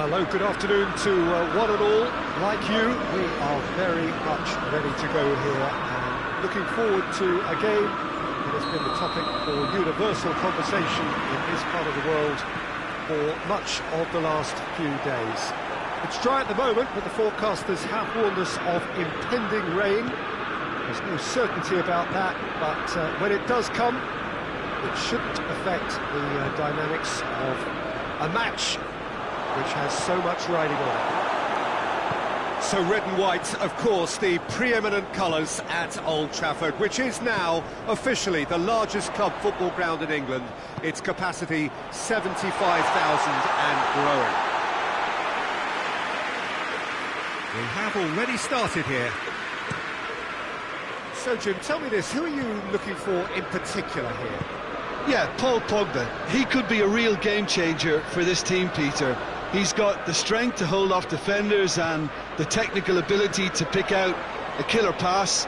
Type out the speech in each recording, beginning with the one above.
Hello, good afternoon to one and all. Like you, we are very much ready to go here and looking forward to a game that has been the topic for universal conversation in this part of the world for much of the last few days. It's dry at the moment, but the forecasters have warned us of impending rain. There's no certainty about that, but when it does come, it shouldn't affect the dynamics of a match which has so much riding on it. So red and white, of course, the preeminent colours at Old Trafford, which is now officially the largest club football ground in England. Its capacity 75,000 and growing. We have already started here. So Jim, tell me this, who are you looking for in particular here? Yeah, Paul Pogba. He could be a real game changer for this team, Peter. He's got the strength to hold off defenders and the technical ability to pick out a killer pass.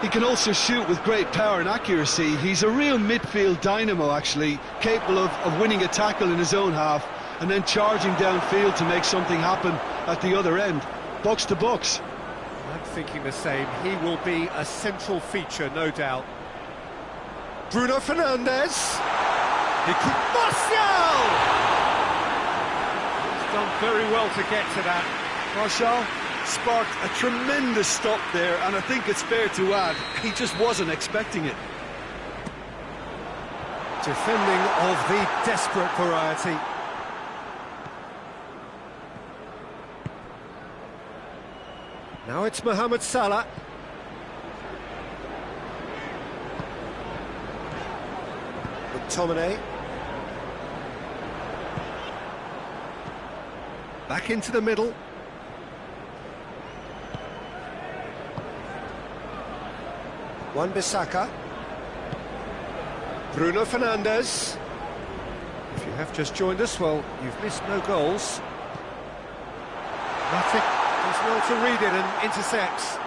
He can also shoot with great power and accuracy. He's a real midfield dynamo, actually, capable of winning a tackle in his own half and then charging downfield to make something happen at the other end. Box to box. I'm thinking the same. He will be a central feature, no doubt. Bruno Fernandes. He could... Martial! Done very well to get to that. Martial sparked a tremendous stop there, and I think it's fair to add, he just wasn't expecting it. Defending of the desperate variety. Now it's Mohamed Salah. McTominay. Back into the middle. Wan-Bissaka. Bruno Fernandes. If you have just joined us, well, you've missed no goals. Matic does well to read it and intercepts.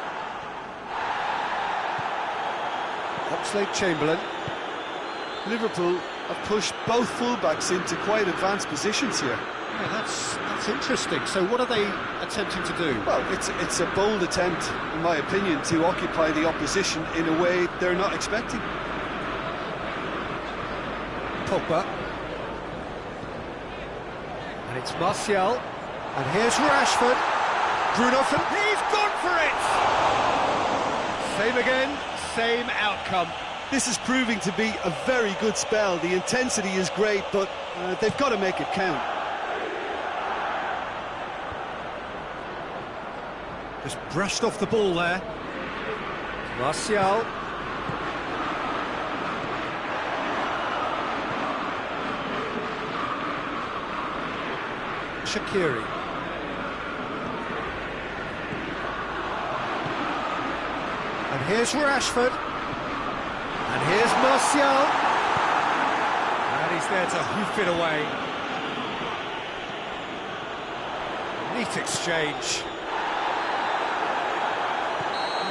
Oxlade-Chamberlain. Liverpool have pushed both fullbacks into quite advanced positions here. Yeah, that's interesting. So what are they attempting to do? Well, it's a bold attempt, in my opinion, to occupy the opposition in a way they're not expecting. Pogba. And it's Martial. And here's Rashford. Bruno Fernandes. He's gone for it! Same again, same outcome. This is proving to be a very good spell. The intensity is great, but they've got to make it count. Just brushed off the ball there. Martial. Shaqiri. And here's Rashford. And here's Martial. And he's there to hoof it away. Neat exchange.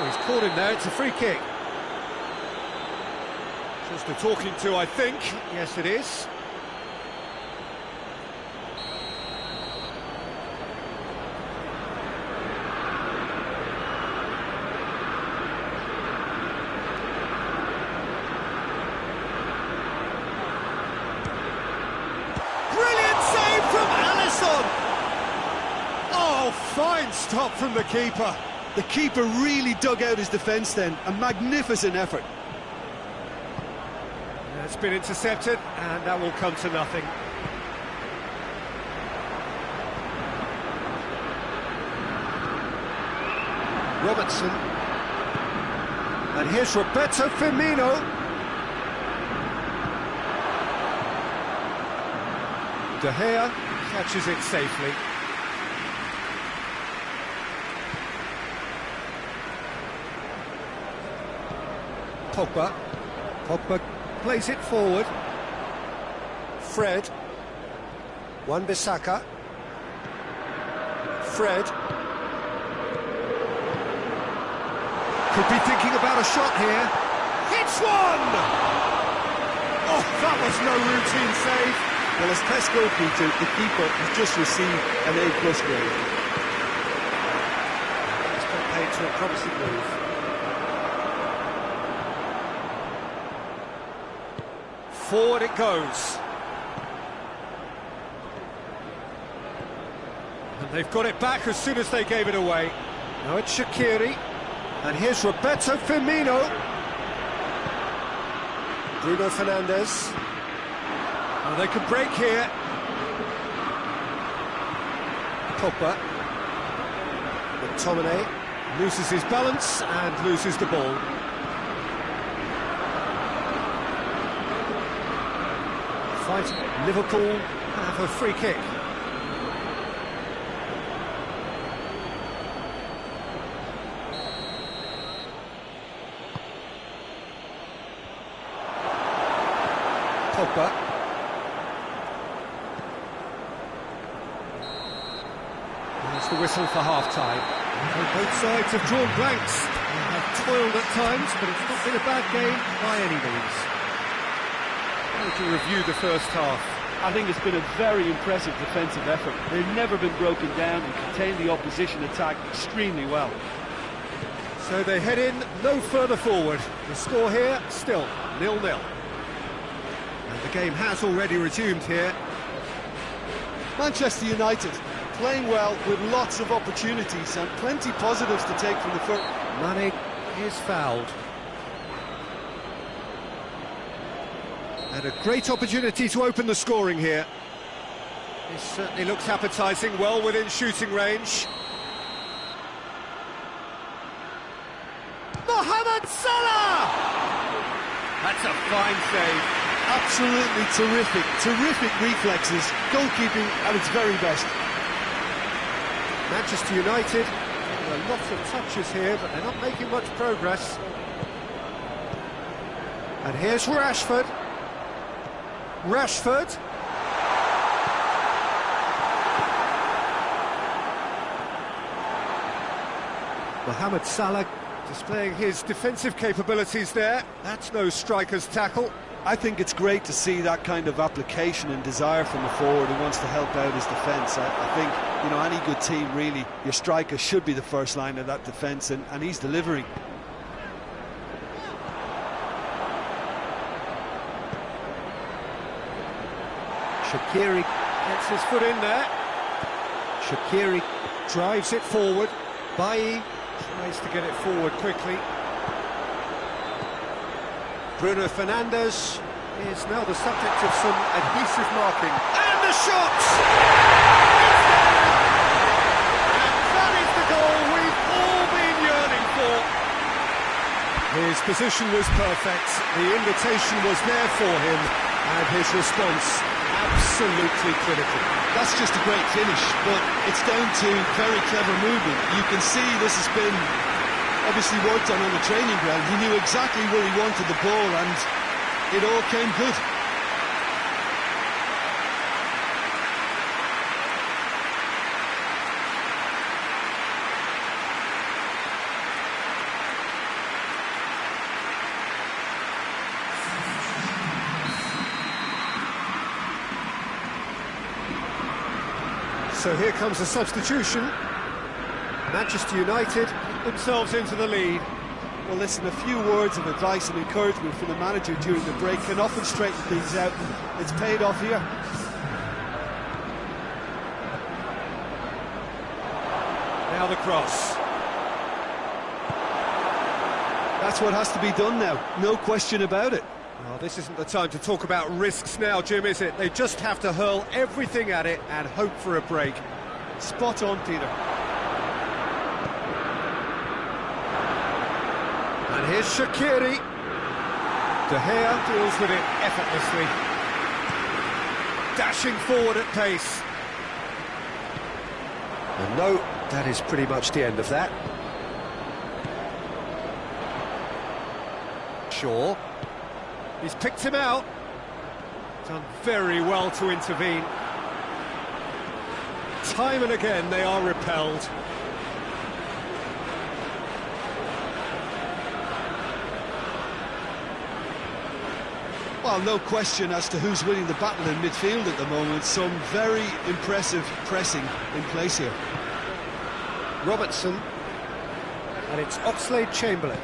Oh, he's caught him there, it's a free kick. Just a talking to, I think. Yes, it is. Brilliant save from Alisson! Oh, fine stop from the keeper. The keeper really dug out his defence then, a magnificent effort. It's been intercepted, and that will come to nothing. Robertson. And here's Roberto Firmino. De Gea catches it safely. Pogba. Pogba plays it forward. Fred. Wan-Bissaka. Fred. Could be thinking about a shot here. Hits one! Oh, that was no routine save. Well, as tests go, Peter, the keeper has just received an A+ grade. He's got paid to a promising move. Forward it goes. And they've got it back as soon as they gave it away. Now it's Shaqiri. And here's Roberto Firmino. Bruno Fernandes. Oh, they could break here. Pogba. McTominay loses his balance and loses the ball. Fight. Liverpool have a free kick. Pogba. There's the whistle for half-time. Both sides have drawn blanks. They have toiled at times, but it's not been a bad game by any means. To review the first half. I think it's been a very impressive defensive effort. They've never been broken down and contained the opposition attack extremely well. So they head in no further forward. The score here, still 0-0. And the game has already resumed here. Manchester United playing well with lots of opportunities and plenty positives to take from the first. Mane is fouled. And a great opportunity to open the scoring here. This certainly looks appetising, well within shooting range. Mohamed Salah! That's a fine save. Absolutely terrific reflexes, goalkeeping at its very best. Manchester United, a lot of touches here, but they're not making much progress. And here's Rashford. Mohamed Salah displaying his defensive capabilities there. That's no striker's tackle. I think it's great to see that kind of application and desire from a forward who wants to help out his defence. I think, you know, any good team, really, your striker should be the first line of that defence, and he's delivering. Shaqiri gets his foot in there. Shaqiri drives it forward. Bailly tries to get it forward quickly. Bruno Fernandes is now the subject of some adhesive marking. And the shot! And that is the goal we've all been yearning for. His position was perfect. The invitation was there for him, and his response absolutely critical. That's just a great finish, but it's down to very clever movement. You can see this has been obviously worked on the training ground. He knew exactly where he wanted the ball, and it all came good. So here comes a substitution. Manchester United themselves into the lead. Well, listen, a few words of advice and encouragement from the manager during the break can often straighten things out. It's paid off here. Now the cross. That's what has to be done now, no question about it. Oh, this isn't the time to talk about risks now, Jim, is it? They just have to hurl everything at it and hope for a break. Spot on, Peter. And here's Shaqiri. De Gea deals with it effortlessly. Dashing forward at pace. And no, that is pretty much the end of that. Shaw. He's picked him out. Done very well to intervene. Time and again they are repelled. Well, no question as to who's winning the battle in midfield at the moment. Some very impressive pressing in place here. Robertson, and it's Oxlade-Chamberlain.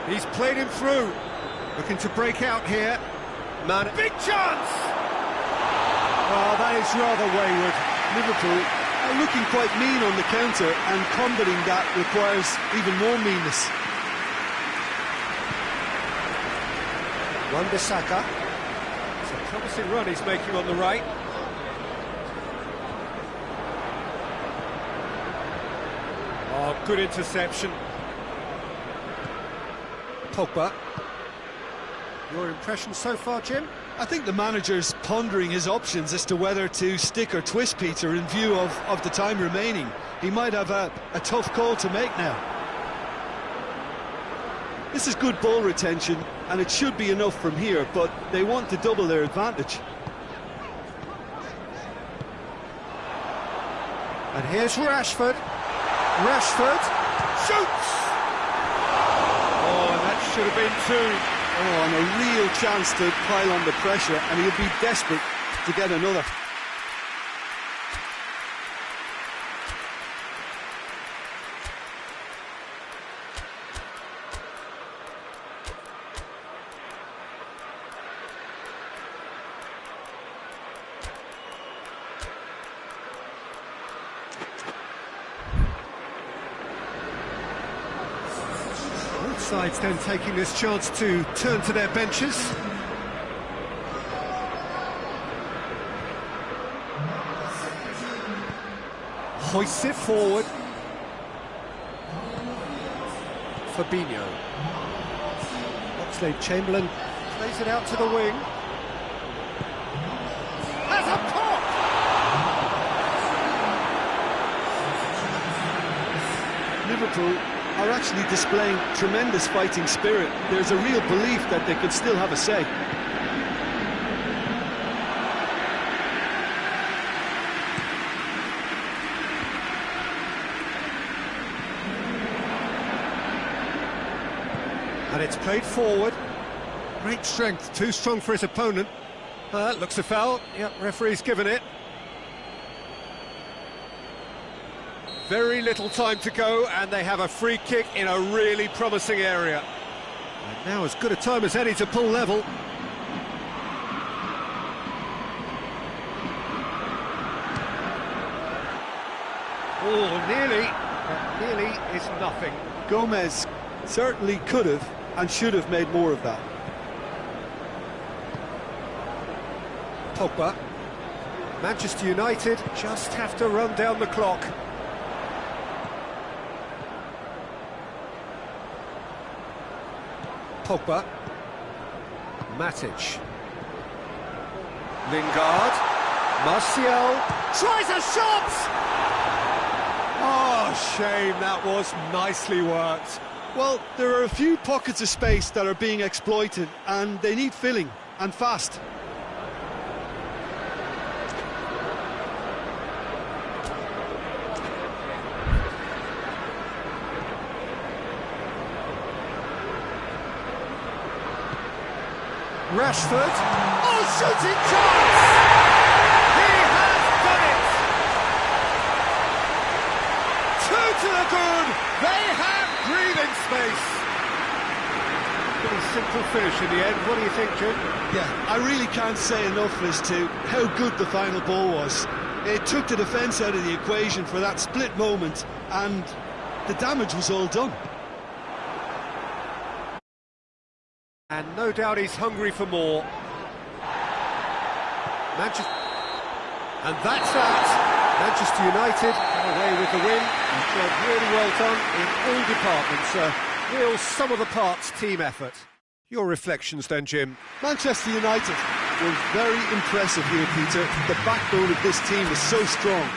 He's played him through. Looking to break out here. Man, big chance! Oh, that is rather wayward. Liverpool are looking quite mean on the counter, and combating that requires even more meanness. Wan-Bissaka. It's a promising run he's making on the right. Oh, good interception. Pogba. Your impression so far, Jim? I think the manager's pondering his options as to whether to stick or twist Peter in view of the time remaining. He might have a tough call to make now. This is good ball retention, and it should be enough from here, but they want to double their advantage. And here's Rashford. Rashford shoots! Oh, and that should have been two. Oh, and a real chance to pile on the pressure, and he'll be desperate to get another. Both sides then taking this chance to turn to their benches. Hoists it forward. Fabinho. Oxlade-Chamberlain plays it out to the wing. Has a pop! Liverpool are actually displaying tremendous fighting spirit. There's a real belief that they could still have a say. And it's played forward. Great strength, too strong for his opponent. Looks a foul. Yep, referee's given it. Very little time to go, and they have a free kick in a really promising area. And now as good a time as any to pull level. Oh, nearly. But nearly is nothing. Gomez certainly could have and should have made more of that. Pogba. Manchester United just have to run down the clock. Pogba. Matic. Lingard. Martial. Tries a shot! Oh, shame, that was nicely worked. Well, there are a few pockets of space that are being exploited, and they need filling, and fast. Rashford. Oh, shooting chance! He has done it! Two to the good. They have breathing space. Pretty simple finish in the end. What do you think, Jim? Yeah, I really can't say enough as to how good the final ball was. It took the defence out of the equation for that split moment, and the damage was all done. And no doubt he's hungry for more. Manchester... And that's that. Manchester United away with the win. A job really well done in all departments. A real sum-of-the-parts team effort. Your reflections then, Jim? Manchester United were very impressive here, Peter. The backbone of this team is so strong.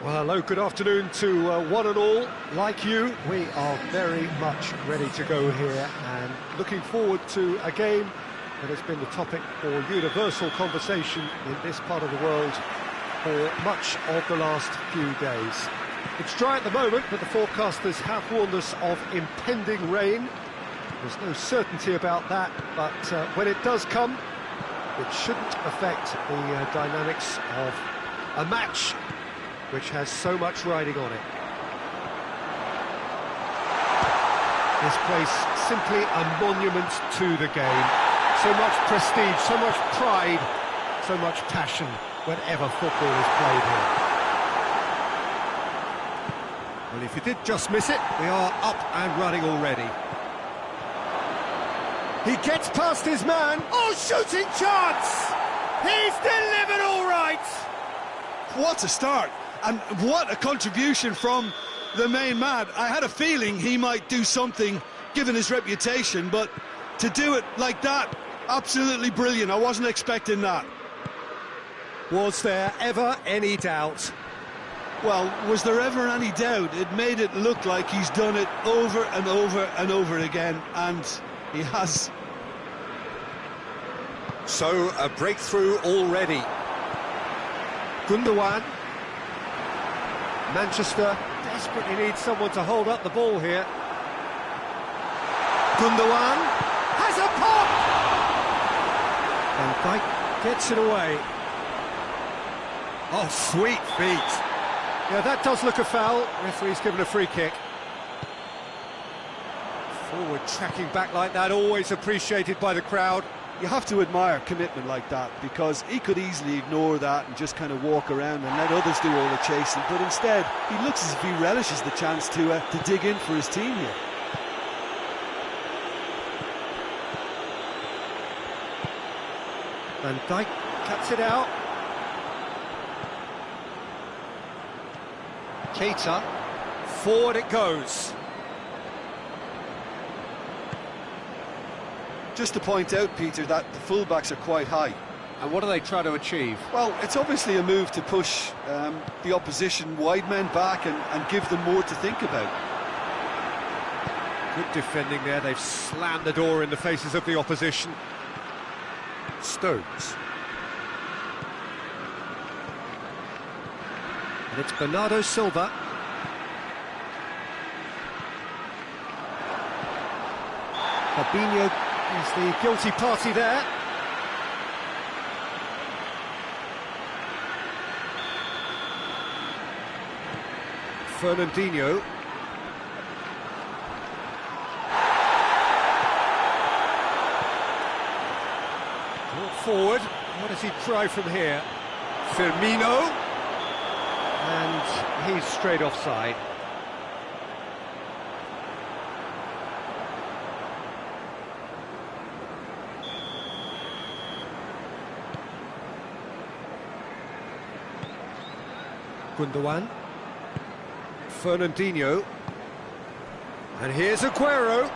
Well, hello, good afternoon to one and all. Like you, we are very much ready to go here and looking forward to a game that has been the topic for universal conversation in this part of the world for much of the last few days. It's dry at the moment, but the forecasters have warned us of impending rain. There's no certainty about that, but when it does come, it shouldn't affect the dynamics of a match which has so much riding on it. This place simply a monument to the game. So much prestige, so much pride, so much passion whenever football is played here. Well, if you did just miss it, we are up and running already. He gets past his man. Oh, shooting chance! He's delivered all right! What a start! And what a contribution from the main man. I had a feeling he might do something, given his reputation, but to do it like that, absolutely brilliant. I wasn't expecting that. Was there ever any doubt? Well, was there ever any doubt? It made it look like he's done it over and over and over again, and he has. So, a breakthrough already. Gundogan. Manchester desperately needs someone to hold up the ball here. Gundogan has a pop! Van Dijk gets it away. Oh, sweet feet. Yeah, that does look a foul. Referee's given a free kick. Forward tracking back like that, always appreciated by the crowd. You have to admire commitment like that, because he could easily ignore that and just kind of walk around and let others do all the chasing, but instead he looks as if he relishes the chance to dig in for his team here. Van Dijk cuts it out. Keita, forward it goes. Just to point out, Peter, that the fullbacks are quite high. And what are they trying to achieve? Well, it's obviously a move to push the opposition wide men back and give them more to think about. Good defending there, they've slammed the door in the faces of the opposition. Stones. And it's Bernardo Silva. Fabinho is the guilty party there. Fernandinho. Brought forward. What does he try from here? Firmino. And he's straight offside. Gundogan. Fernandinho. And here's Aguero.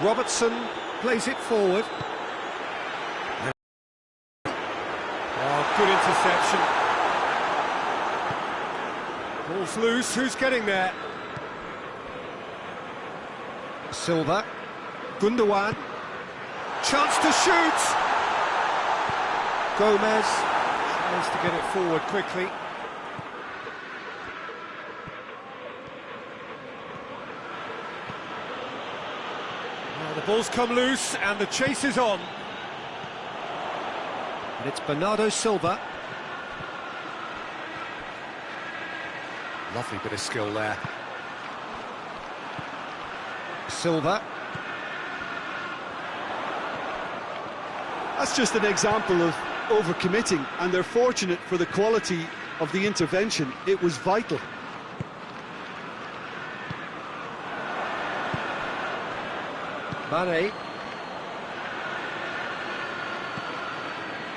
Robertson plays it forward. Oh, good interception. Ball's loose, who's getting there? Silva. Gundogan. Chance to shoot! Gomez tries to get it forward quickly. Now the ball's come loose and the chase is on. And it's Bernardo Silva. Lovely bit of skill there. Silva. That's just an example of overcommitting, and they're fortunate for the quality of the intervention. It was vital. Mane. It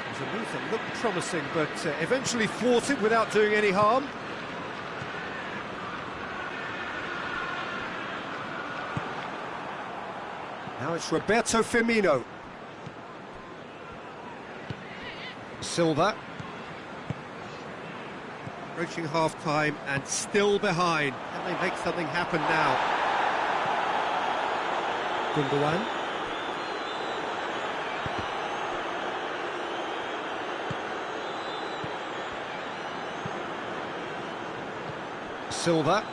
was a move that looked promising, but eventually thwarted without doing any harm. Now it's Roberto Firmino. Silva. Approaching half-time and still behind. Can they make something happen now? Gundogan. Silva.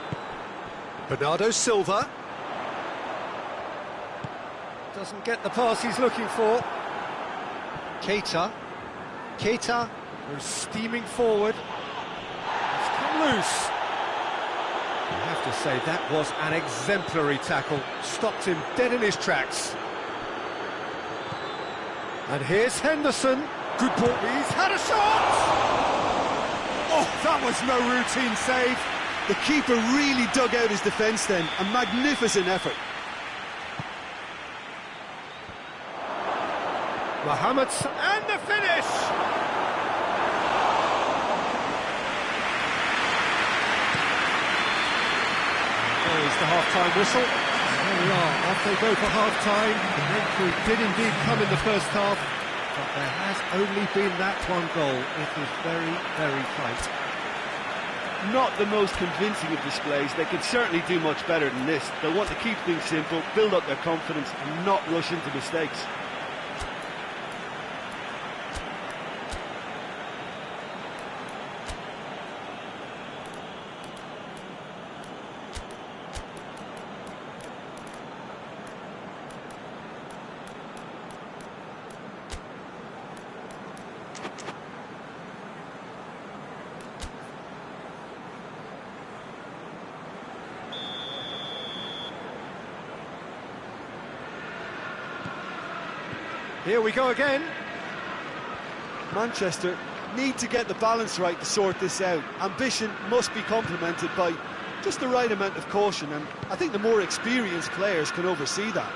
Bernardo Silva. Doesn't get the pass he's looking for. Keita. Keita was steaming forward. It's come loose. I have to say, that was an exemplary tackle. Stopped him dead in his tracks. And here's Henderson. Good ball. He's had a shot! Oh, that was no routine save. The keeper really dug out his defence then. A magnificent effort. Mohamed, and the finish! There's the half-time whistle. There we are, off they go for half-time. The victory did indeed come in the first half, but there has only been that one goal. It is very, very tight. Not the most convincing of displays. They could certainly do much better than this. They'll want to keep things simple, build up their confidence and not rush into mistakes. Here we go again. Manchester need to get the balance right to sort this out. Ambition must be complemented by just the right amount of caution, and I think the more experienced players can oversee that.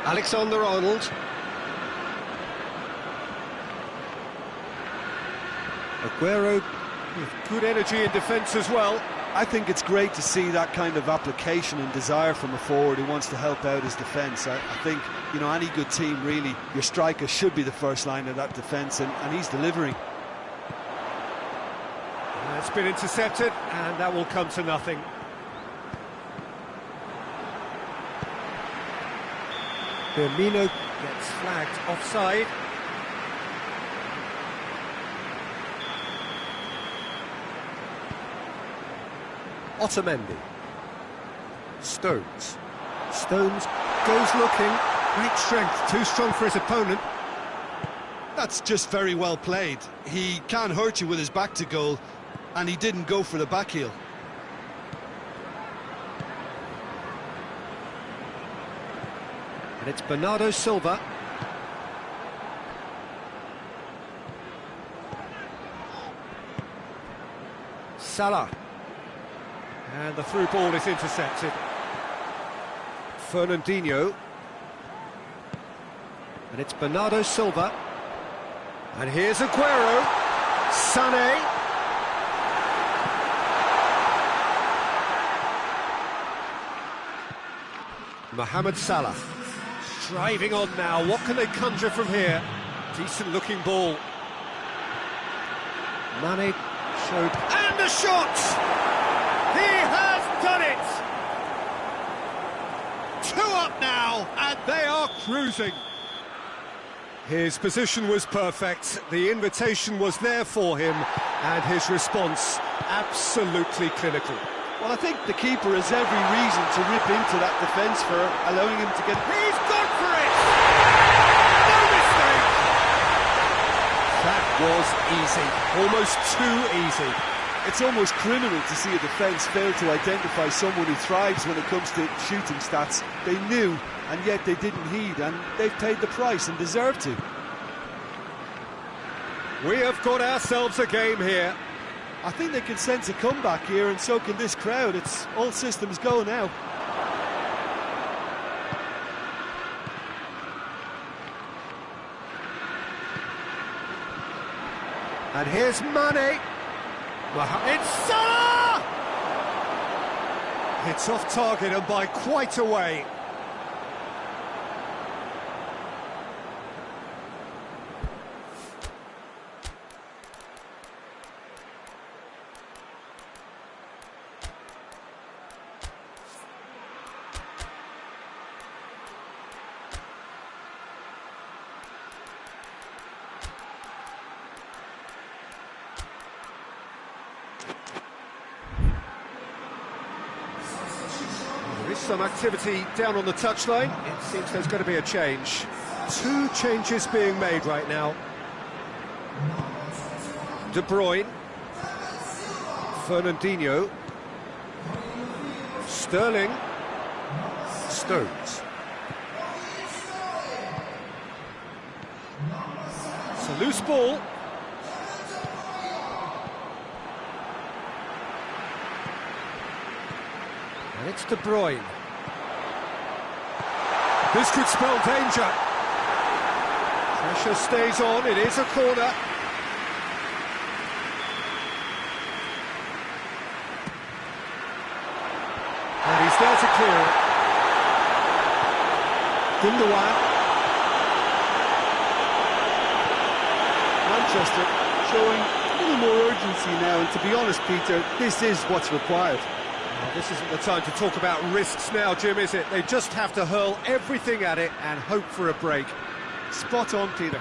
Alexander-Arnold. Aguero with good energy in defence as well. I think it's great to see that kind of application and desire from a forward who wants to help out his defence. I think, you know, any good team, really, your striker should be the first line of that defence, and he's delivering. It's been intercepted, and that will come to nothing. Firmino gets flagged offside. Otamendi. Stones. Stones goes looking. Great strength, too strong for his opponent. That's just very well played. He can hurt you with his back to goal, and he didn't go for the back heel. And it's Bernardo Silva. Salah. And the through ball is intercepted. Fernandinho. And it's Bernardo Silva. And here's Aguero. Sané. Mohamed Salah. Driving on now. What can they conjure from here? Decent looking ball. Mane showed. And a shot! He has done it! 2 up now, and they are cruising. His position was perfect, the invitation was there for him, and his response absolutely clinical. Well, I think the keeper has every reason to rip into that defence for allowing him to get... He's gone for it! No mistake! That was easy, almost too easy. It's almost criminal to see a defence fail to identify someone who thrives when it comes to shooting stats. They knew, and yet they didn't heed, and they've paid the price and deserve to. We have got ourselves a game here. I think they can sense a comeback here, and so can this crowd. It's all systems go now. And here's Mane. It's Salah! It's off target and by quite a way. There is some activity down on the touchline. It seems there's going to be a change. Two changes being made right now. De Bruyne, Fernandinho, Sterling, Stones. It's a loose ball. And it's De Bruyne. This could spell danger. Pressure stays on, it is a corner. And he's there to clear it. Gundogan. Manchester showing a little more urgency now, and to be honest, Peter, this is what's required. Well, this isn't the time to talk about risks now, Jim, is it? They just have to hurl everything at it and hope for a break. Spot on, Peter.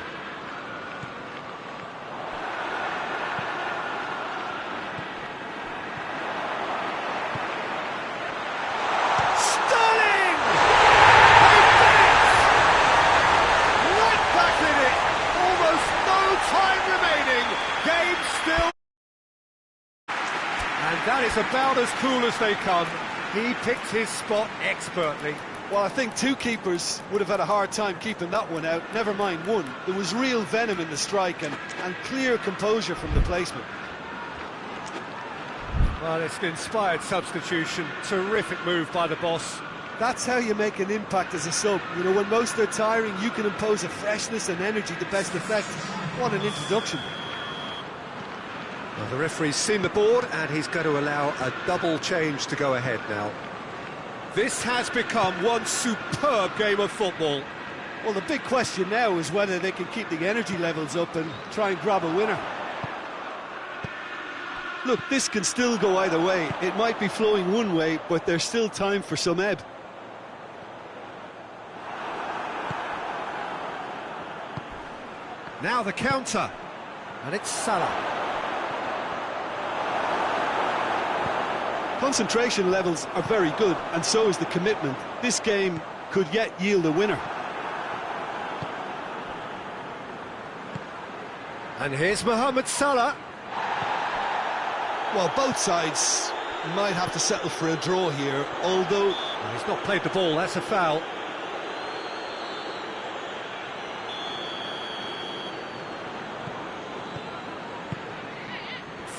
Sterling! Right back in it! Almost no time remaining. Game still. And that is about as cool as they come. He picked his spot expertly. Well, I think two keepers would have had a hard time keeping that one out, never mind one. There was real venom in the strike and clear composure from the placement. Well, it's an inspired substitution. Terrific move by the boss. That's how you make an impact as a sub. You know, when most are tiring, you can impose a freshness and energy to best effect. What an introduction. Well, the referee's seen the board and he's going to allow a double change to go ahead now. This has become one superb game of football. Well, the big question now is whether they can keep the energy levels up and try and grab a winner. Look, this can still go either way. It might be flowing one way, but there's still time for some ebb. Now the counter, and it's Salah. Concentration levels are very good, and so is the commitment. This game could yet yield a winner. And here's Mohamed Salah. Well, both sides might have to settle for a draw here, although... Well, he's not played the ball, that's a foul.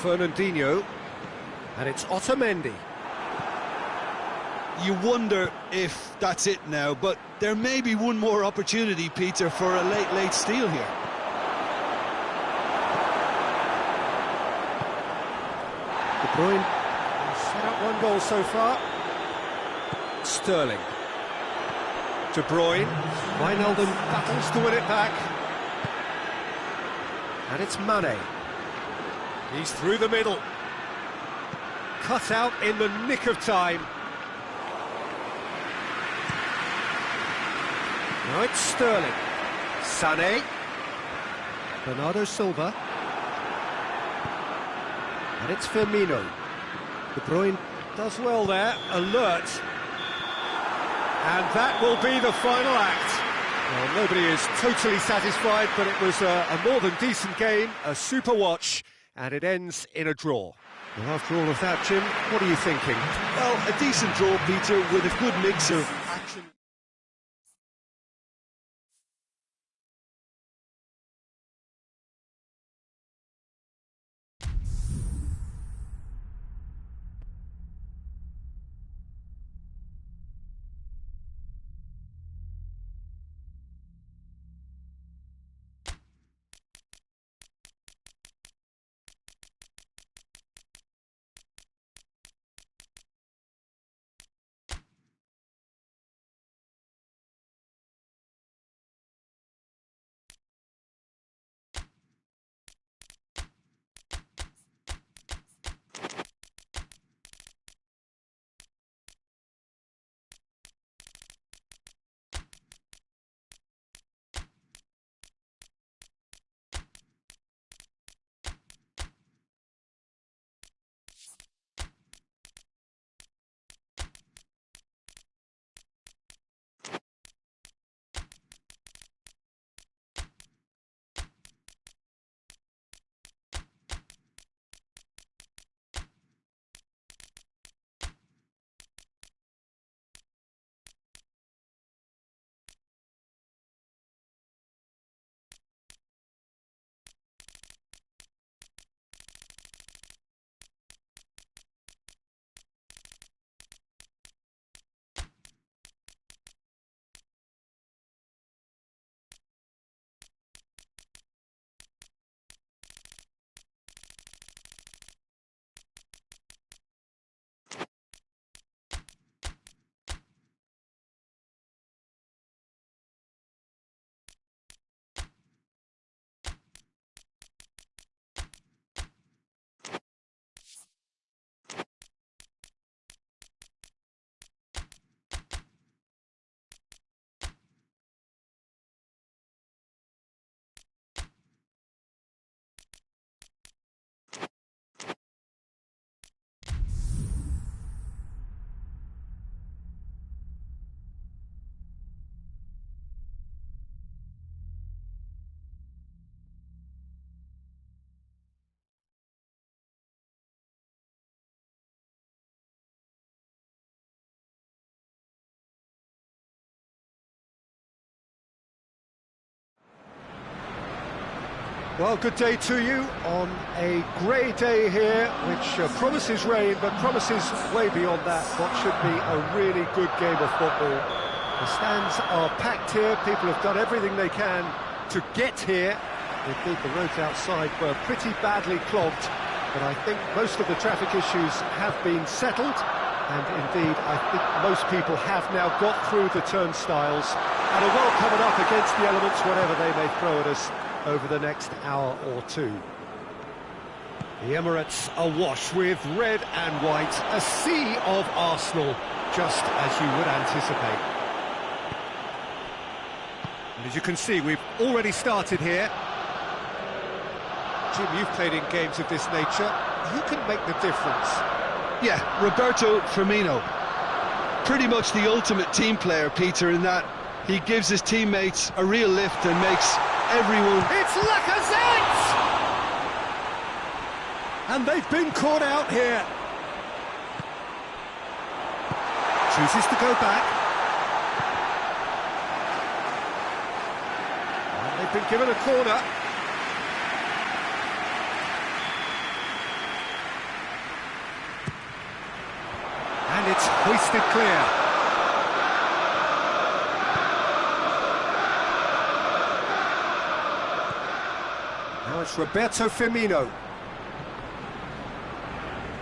Fernandinho. And it's Otamendi. You wonder if that's it now, but there may be one more opportunity, Peter, for a late steal here. De Bruyne set up one goal so far. Sterling. De Bruyne. Wijnaldum battles to win it back. And it's Mane. He's through the middle. Cut out in the nick of time. Now it's Sterling. Sané. Bernardo Silva. And it's Firmino. De Bruyne does well there, alert. And that will be the final act. Well, nobody is totally satisfied, but it was a more than decent game, a super watch, and it ends in a draw. Well, after all of that, Jim, what are you thinking? Well, a decent draw, Peter, with a good mix of action. Well, good day to you on a grey day here, which promises rain, but promises way beyond that what should be a really good game of football. The stands are packed here, people have done everything they can to get here. Indeed, the roads outside were pretty badly clogged, but I think most of the traffic issues have been settled, and indeed, I think most people have now got through the turnstiles and are well covered up against the elements, whatever they may throw at us over the next hour or two. The Emirates awash with red and white, a sea of Arsenal, just as you would anticipate. And as you can see, we've already started here. Jim, you've played in games of this nature. Who can make the difference? Yeah, Roberto Firmino. Pretty much the ultimate team player, Peter, in that he gives his teammates a real lift and makes everyone... It's Lacazette! And they've been caught out here. Chooses to go back. And they've been given a corner. And it's hoisted clear. Now it's Roberto Firmino.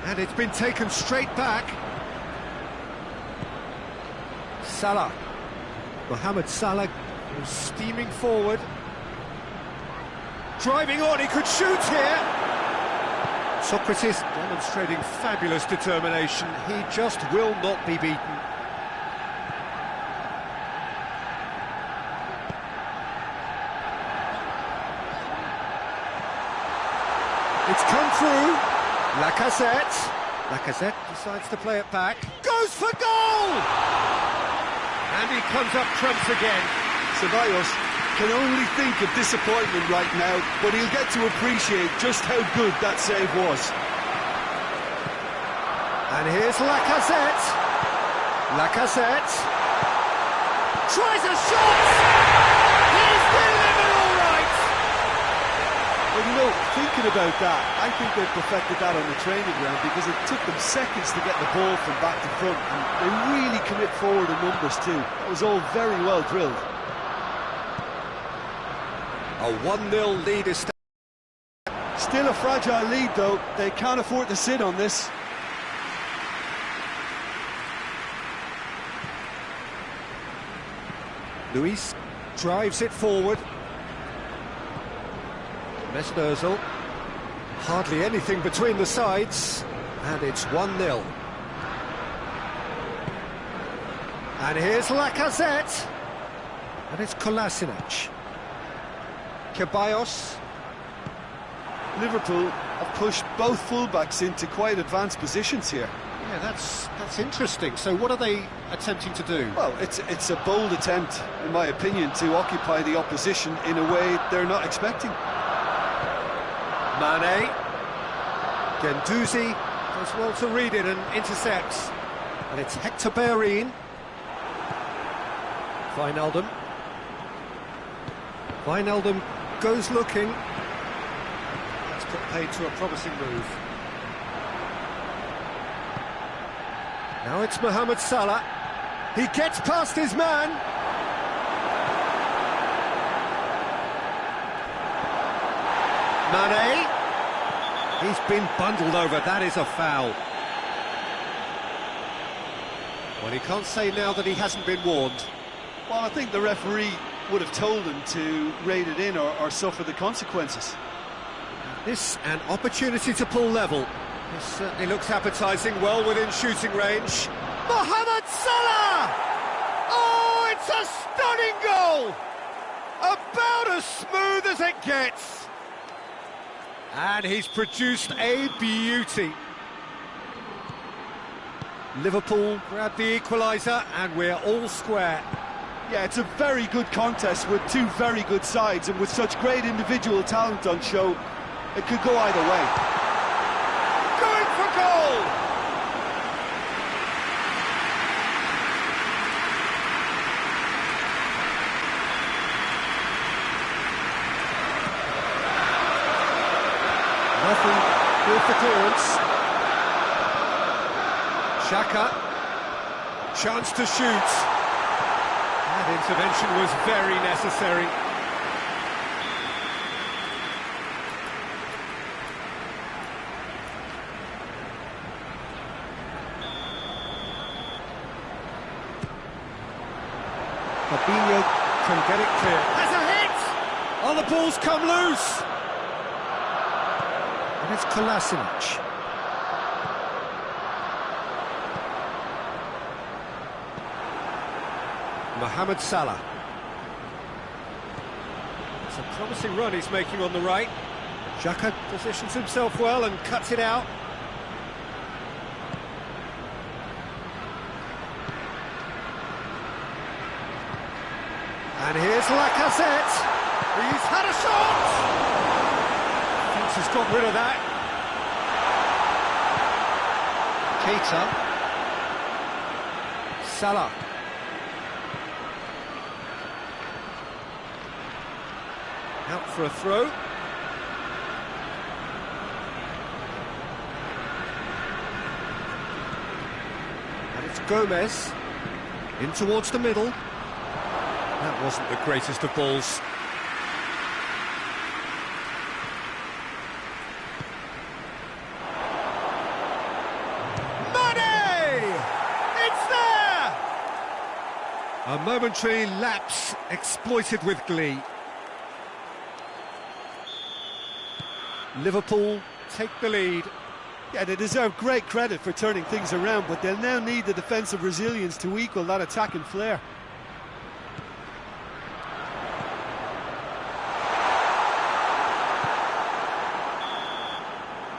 And it's been taken straight back. Salah. Mohamed Salah was steaming forward. Driving on, he could shoot here. Socrates demonstrating fabulous determination. He just will not be beaten. It's come through. Lacazette. Lacazette decides to play it back. Goes for goal! And he comes up trumps again. Ceballos can only think of disappointment right now, but he'll get to appreciate just how good that save was. And here's Lacazette. Lacazette tries a shot. He's delivered all right. Well, you know, thinking about that, I think they perfected that on the training ground because it took them seconds to get the ball from back to front, and they really commit forward in numbers too. That was all very well drilled. A 1-0 lead is still a fragile lead, though. They can't afford to sit on this. Luis drives it forward. Mesut Ozil. Hardly anything between the sides. And it's 1-0. And here's Lacazette. And it's Kolasinac. Ceballos. Liverpool have pushed both fullbacks into quite advanced positions here. Yeah, that's interesting. So what are they attempting to do? Well, it's a bold attempt, in my opinion, to occupy the opposition in a way they're not expecting. Mane. Guendouzi does well to read it and intercepts. And it's Hector Bellerin. Wijnaldum. Wijnaldum goes looking. That's put paid to a promising move. Now it's Mohamed Salah. He gets past his man. Mane. He's been bundled over. That is a foul. Well, he can't say now that he hasn't been warned. Well, I think the referee would have told him to rate it in or suffer the consequences. This an opportunity to pull level. This certainly looks appetising, well within shooting range. Mohamed Salah! Oh, it's a stunning goal! About as smooth as it gets. And he's produced a beauty. Liverpool grab the equaliser and we're all square. Yeah, it's a very good contest with two very good sides, and with such great individual talent on show, it could go either way. Going for goal! the clearance. Xhaka, chance to shoot. That intervention was very necessary. Fabinho can get it clear. Has a hit! Oh, the ball's come loose! And it's Kolasinac. Mohamed Salah. It's a promising run he's making on the right. Xhaka positions himself well and cuts it out. And here's Lacazette. He's had a shot! Thinks he's got rid of that. Keita. Salah. Out for a throw. And it's Gomez. In towards the middle. That wasn't the greatest of balls. Money! It's there! A momentary lapse exploited with glee. Liverpool take the lead. Yeah, they deserve great credit for turning things around, but they'll now need the defensive resilience to equal that attacking flair.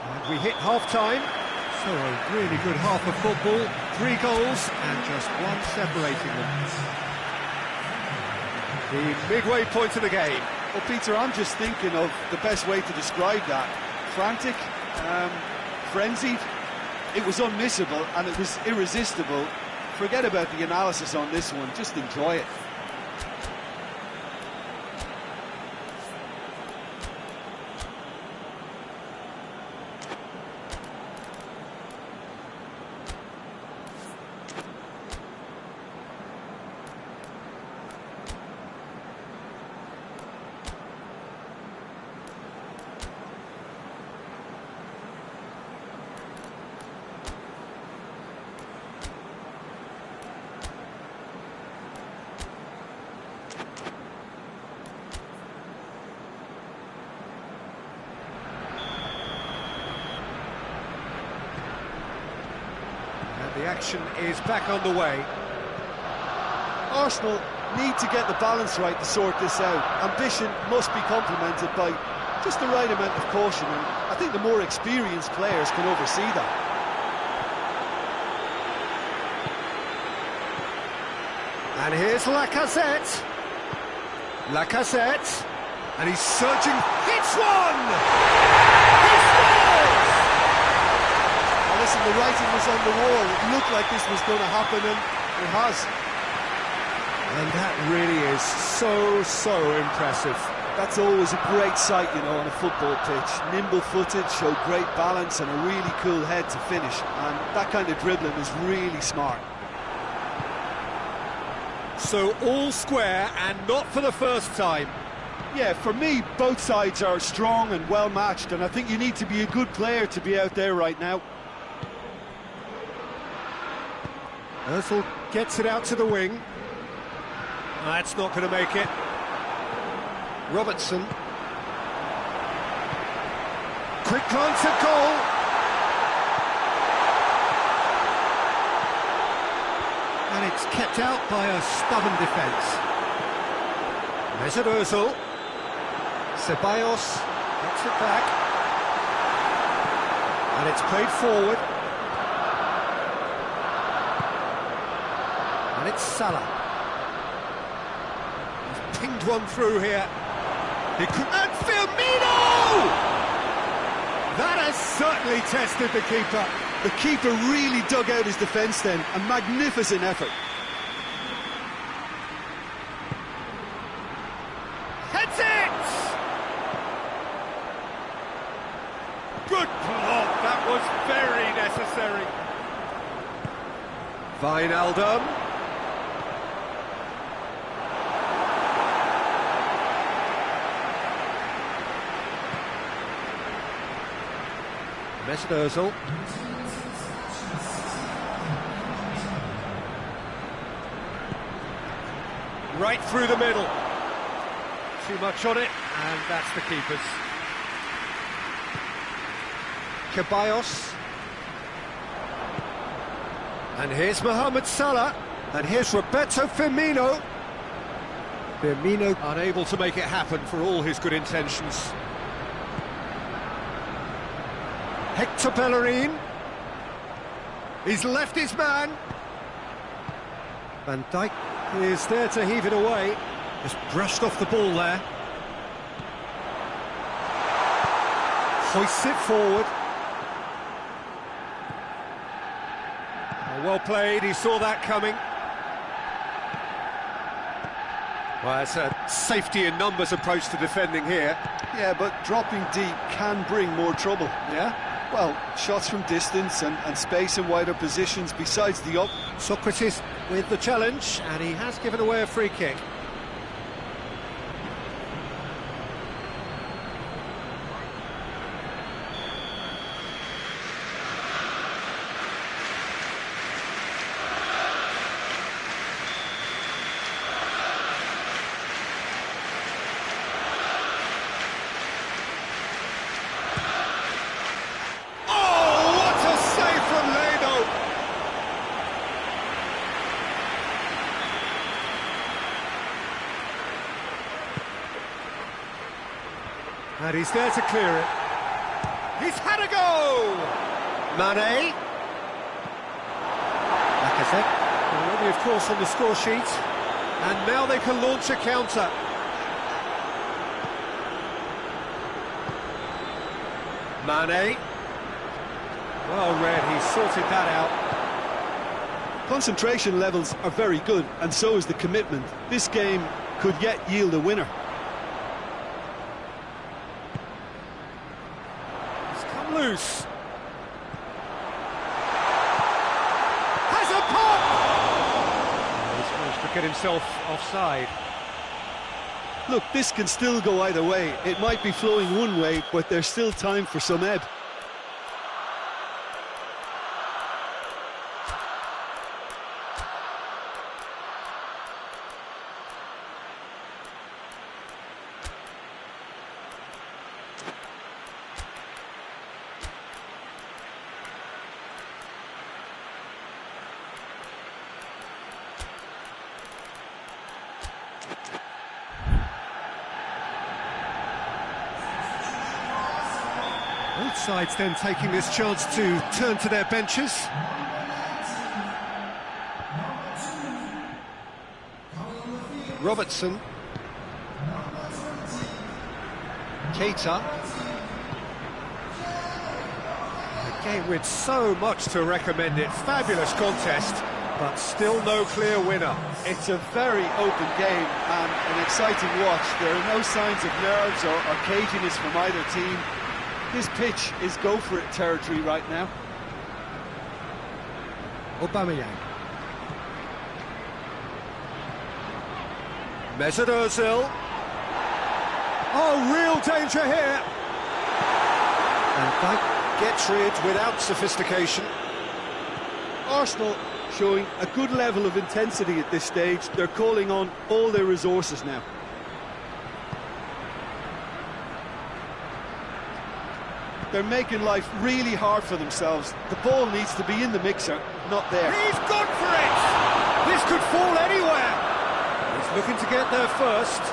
And we hit half-time, so a really good half of football. 3 goals and just one separating them. The midway point of the game. Well, Peter, I'm just thinking of the best way to describe that. Frantic, frenzied. It was unmissable and it was irresistible. Forget about the analysis on this one, just enjoy it. The action is back on the way. Arsenal need to get the balance right to sort this out. Ambition must be complemented by just the right amount of caution, and I think the more experienced players can oversee that. And here's Lacazette. Lacazette. And he's surging. Hits one! He scores! Listen, the writing was on the wall. It looked like this was going to happen, and it has. And that really is so impressive. That's always a great sight, you know, on a football pitch. Nimble-footed, showed great balance and a really cool head to finish. And that kind of dribbling is really smart. So all square, and not for the first time. Yeah, for me, both sides are strong and well-matched, and I think you need to be a good player to be out there right now. Ozil gets it out to the wing. That's not going to make it. Robertson. Quick glance at goal. And it's kept out by a stubborn defence. Mesut Ozil. Ceballos gets it back. And it's played forward. And it's Salah. He's pinged one through here. He could... And Firmino! That has certainly tested the keeper. The keeper really dug out his defence then. A magnificent effort. Heads it! Good block. was very necessary. Wijnaldum. Mesut Ozil. Right through the middle. Too much on it, and that's the keeper's. Ceballos. And here's Mohamed Salah. And here's Roberto Firmino. Firmino unable to make it happen for all his good intentions. Hector Bellerin. He's left his man. Van Dijk is there to heave it away. Just brushed off the ball there. Hoists it forward. Well played, he saw that coming. Well, it's a safety in numbers approach to defending here. Yeah, but dropping deep can bring more trouble. Yeah? Well, shots from distance and space in wider positions besides the up. Socrates with the challenge, and he has given away a free kick. And he's there to clear it. He's had a go! Mane. Lacazette. Already, of course, on the score sheet. And now they can launch a counter. Mane. Well read, he sorted that out. Concentration levels are very good, and so is the commitment. This game could yet yield a winner. Loose. Has a pop! He's managed to get himself offside. Look, this can still go either way. It might be flowing one way, but there's still time for some ebb. Both sides then taking this chance to turn to their benches. Robertson. Keita. A game with so much to recommend it. Fabulous contest, but still no clear winner. It's a very open game and an exciting watch. There are no signs of nerves or caginess from either team. This pitch is go-for-it territory right now. Aubameyang. Mesut Ozil. Oh, real danger here. And Dijk gets rid without sophistication. Arsenal showing a good level of intensity at this stage. They're calling on all their resources now. They're making life really hard for themselves. The ball needs to be in the mixer, not there. He's gone for it! This could fall anywhere! He's looking to get there first.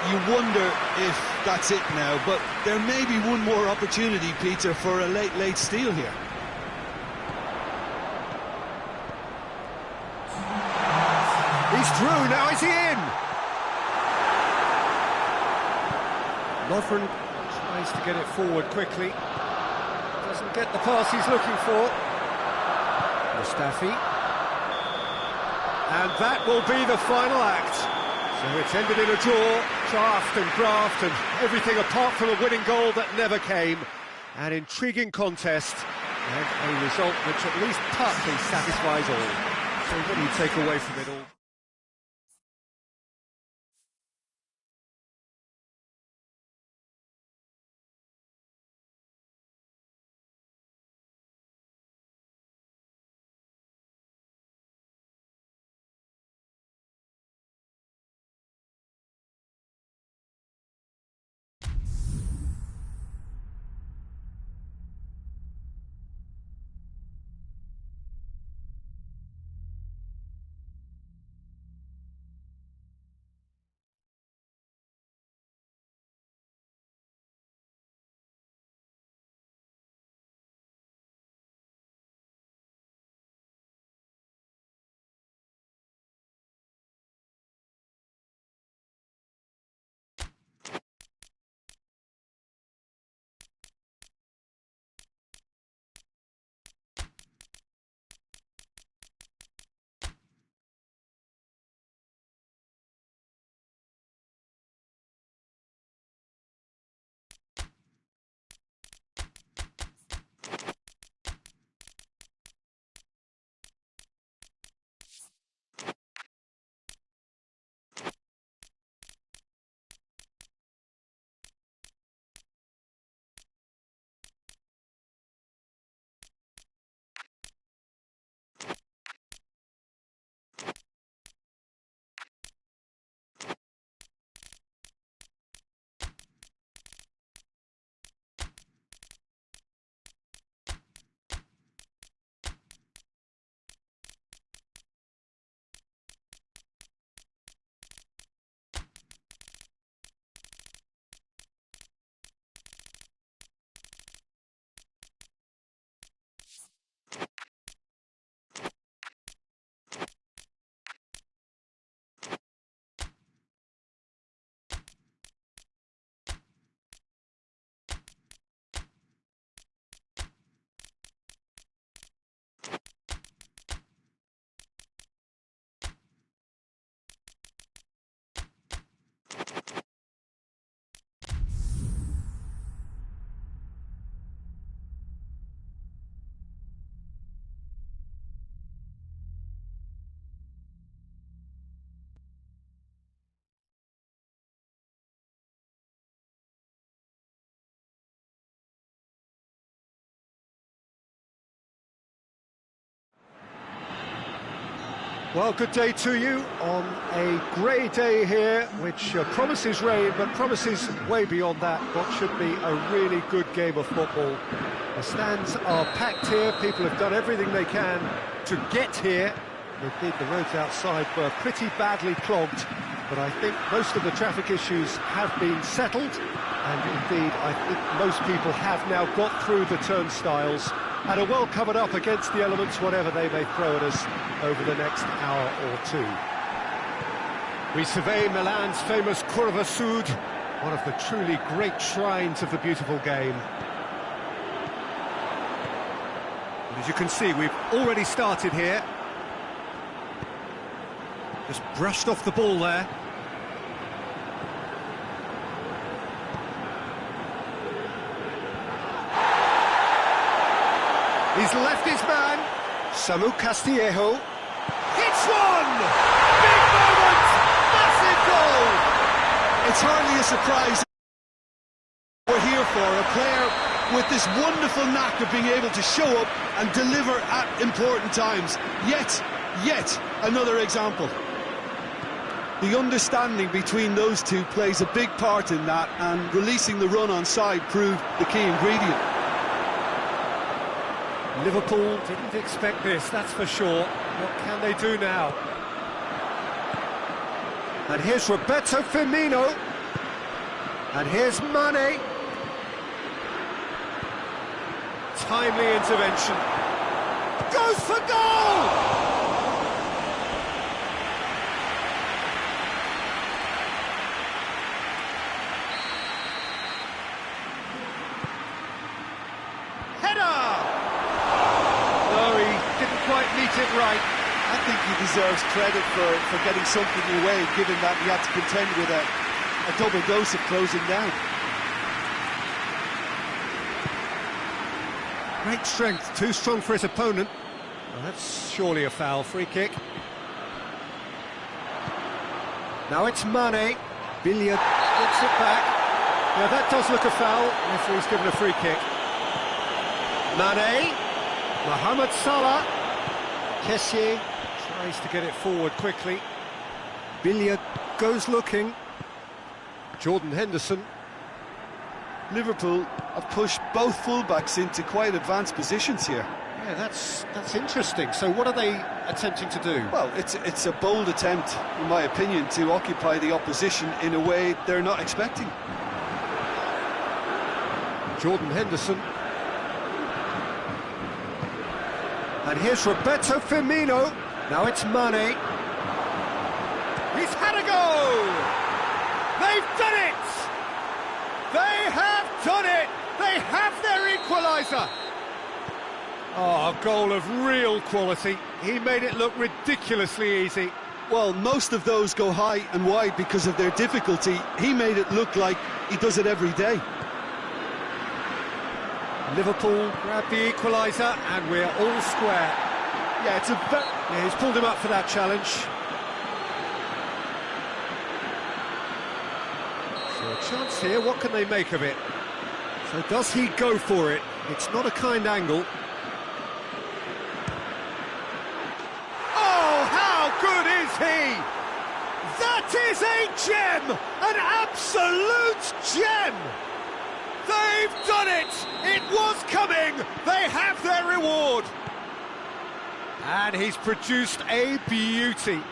You wonder if that's it now, but there may be one more opportunity, Peter, for a late steal here. He's through, now is he in? Lovren tries to get it forward quickly. Doesn't get the pass he's looking for. Mustafi. And that will be the final act. So it's ended in a draw, draft and graft and everything apart from a winning goal that never came. An intriguing contest, and a result which at least partly satisfies all. So what do you take away from it all? Well, good day to you on a grey day here, which promises rain, but promises way beyond that what should be a really good game of football. The stands are packed here, people have done everything they can to get here. Indeed, the roads outside were pretty badly clogged, but I think most of the traffic issues have been settled, and indeed, I think most people have now got through the turnstiles and are well covered up against the elements, whatever they may throw at us over the next hour or two. We survey Milan's famous Curva Sud, one of the truly great shrines of the beautiful game. And as you can see, we've already started here. Just brushed off the ball there. He's left his man. Samu Castillejo. Hits one! Big moment! Massive goal! It's hardly a surprise we're here for a player with this wonderful knack of being able to show up and deliver at important times. Yet another example. The understanding between those two plays a big part in that, and releasing the run on side proved the key ingredient. Liverpool didn't expect this, that's for sure. What can they do now? And here's Roberto Firmino. And here's Mane. Timely intervention. Goes for goal! Meet it right. I think he deserves credit for getting something away, given that he had to contend with a double dose of closing down. Great strength, too strong for his opponent. Well, that's surely a foul. Free kick. Now it's Mane. Billiard gets it back. Now that does look a foul. Referee's given a free kick. Mane. Mohamed Salah. Kessié tries to get it forward quickly. Billiard goes looking. Jordan Henderson. Liverpool have pushed both fullbacks into quite advanced positions here. Yeah, that's interesting. So what are they attempting to do? Well, it's a bold attempt, in my opinion, to occupy the opposition in a way they're not expecting. Jordan Henderson. And here's Roberto Firmino. Now it's Mane. He's had a go! They've done it! They have done it! They have their equaliser! Oh, a goal of real quality. He made it look ridiculously easy. Well, most of those go high and wide because of their difficulty. He made it look like he does it every day. Liverpool grab the equaliser and we're all square. Yeah, it's yeah, he's pulled him up for that challenge. So a chance here, what can they make of it? So does he go for it? It's not a kind angle. Oh, how good is he? That is a gem! An absolute gem! They've done it! It was coming! They have their reward! And he's produced a beauty.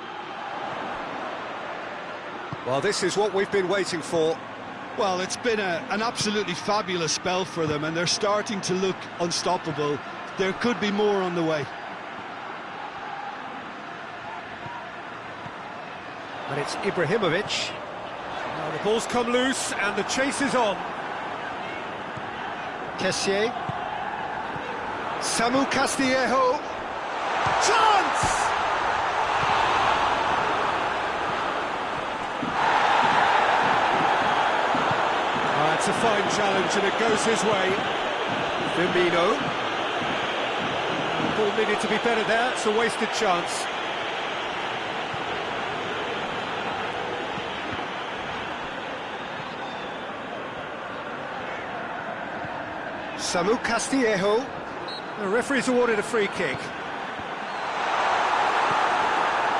Well, this is what we've been waiting for. Well, it's been an absolutely fabulous spell for them, and they're starting to look unstoppable. There could be more on the way. And it's Ibrahimovic. Now the ball's come loose, and the chase is on. Kessié. Samu Castillejo. Chance! It's a fine challenge and it goes his way. Firmino. The ball needed to be better there, it's a wasted chance. Samu Castillejo. The referee's awarded a free kick.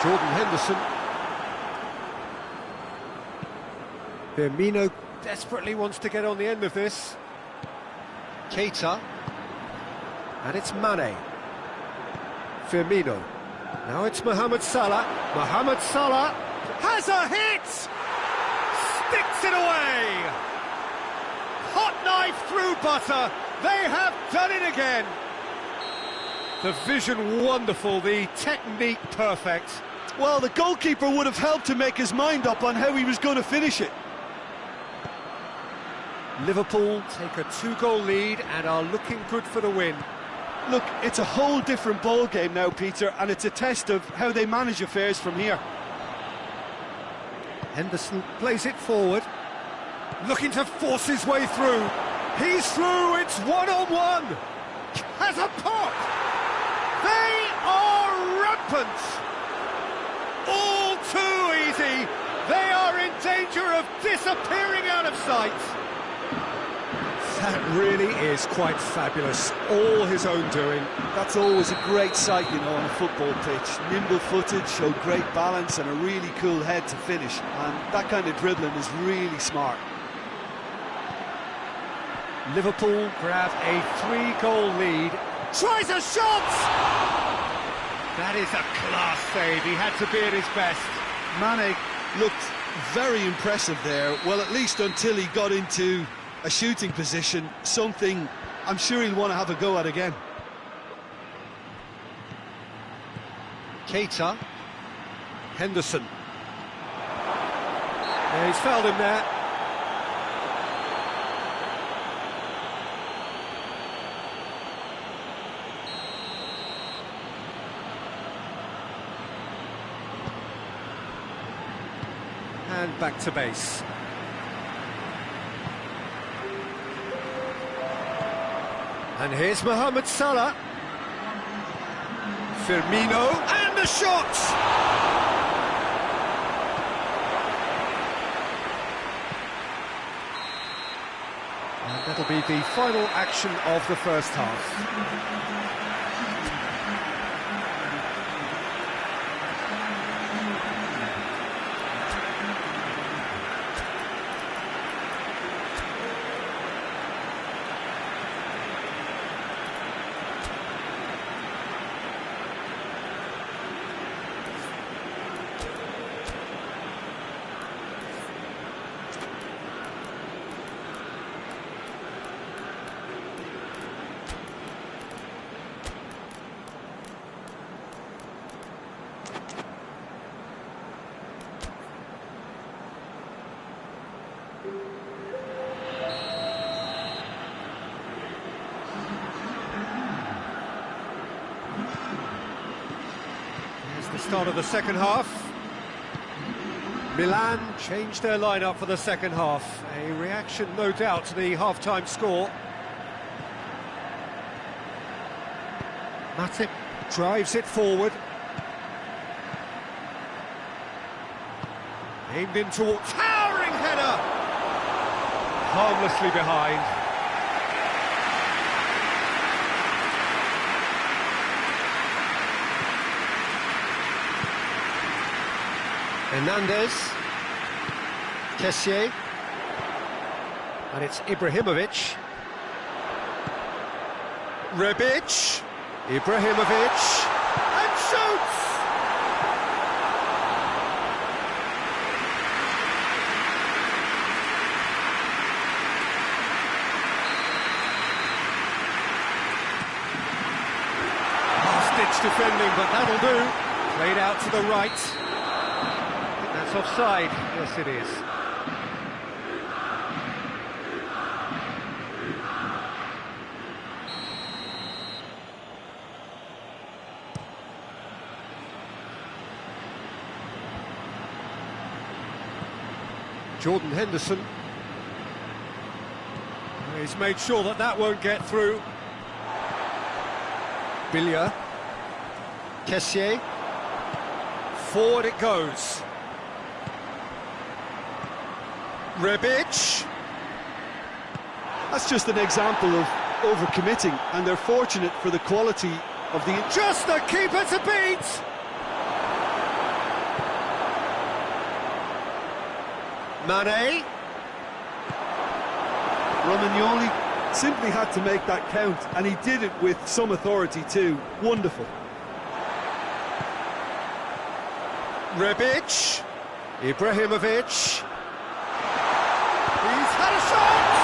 Jordan Henderson. Firmino desperately wants to get on the end of this. Keita. And it's Mane. Firmino. Now it's Mohamed Salah. Mohamed Salah has a hit! Sticks it away! Hot knife through butter. They have done it again. The vision wonderful, the technique perfect. Well, the goalkeeper would have helped to make his mind up on how he was going to finish it. Liverpool take a 2-goal lead and are looking good for the win. Look, it's a whole different ball game now, Peter, and it's a test of how they manage affairs from here. Henderson plays it forward, looking to force his way through. He's through, it's one-on-one. Has a pop. They are rampant. All too easy. They are in danger of disappearing out of sight. That really is quite fabulous, all his own doing. That's always a great sight, you know, on a football pitch. Nimble-footed, showed great balance and a really cool head to finish. And that kind of dribbling is really smart. Liverpool grab a 3-goal lead. Tries a shot! That is a class save, he had to be at his best. Mane looked very impressive there, well, at least until he got into a shooting position, something I'm sure he'll want to have a go at again. Keita. Henderson. Yeah, he's fouled him there. And back to base. And here's Mohamed Salah. Firmino, and the shot! And that'll be the final action of the first half. Here's the start of the second half. Milan changed their lineup for the second half. A reaction, no doubt, to the half-time score. Matip drives it forward. Aimed in towards... Towering header! Harmlessly behind. Hernandez, Kessié, and it's Ibrahimovic. Rebic, Ibrahimovic, and shoots! Last-ditch defending, but that'll do. Played out to the right. That's offside. Yes, it is. Jordan Henderson. He's made sure that that won't get through. Billia. Kessié. Forward it goes. Rebic. That's just an example of overcommitting, and they're fortunate for the quality of the... Just the keeper to beat! Mane. Romagnoli simply had to make that count, and he did it with some authority too. Wonderful. Rebic. Ibrahimovic. He's had a shot!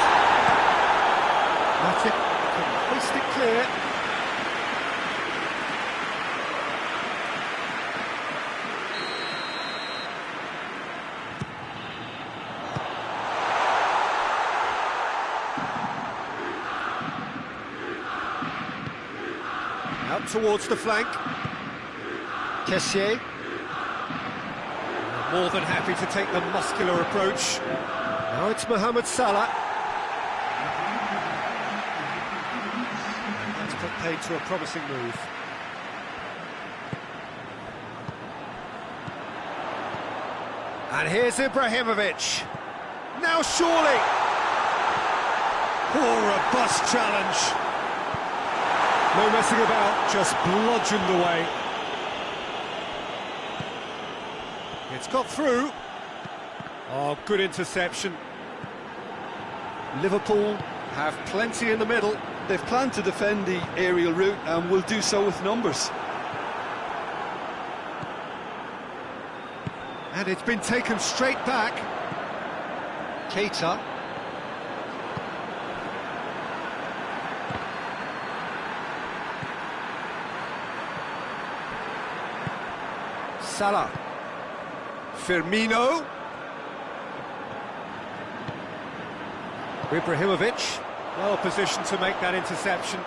Matip can hoist it clear. Out towards the flank. Kessié. More than happy to take the muscular approach. Now it's Mohamed Salah. That's put paid to a promising move. And here's Ibrahimovic. Now surely. Oh, robust challenge. No messing about, just bludgeoned away. It's got through. Oh, good interception. Liverpool have plenty in the middle. They've planned to defend the aerial route and will do so with numbers. And it's been taken straight back. Keita. Salah. Firmino. Ibrahimovic, well positioned to make that interception.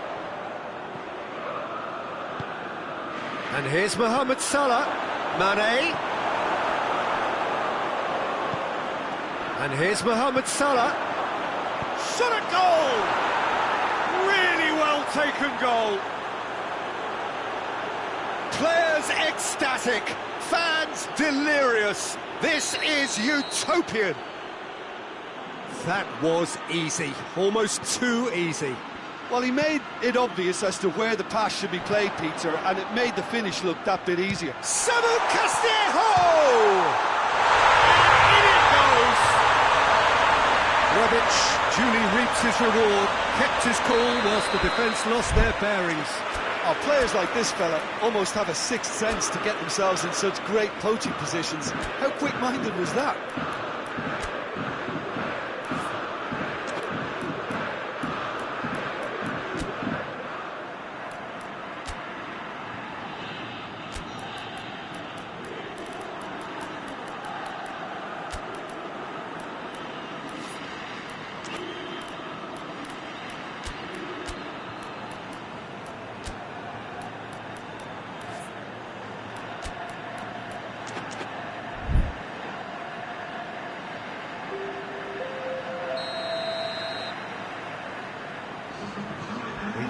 And here's Mohamed Salah. Mane. And here's Mohamed Salah. Shot at goal! Really well well-taken goal. Players ecstatic, fans delirious. This is utopian. That was easy, almost too easy. Well, he made it obvious as to where the pass should be played, Peter, and it made the finish look that bit easier. Samu Castillejo! In it goes! Rebic duly reaps his reward, kept his cool whilst the defence lost their bearings. Oh, players like this fella almost have a sixth sense to get themselves in such great poaching positions. How quick-minded was that?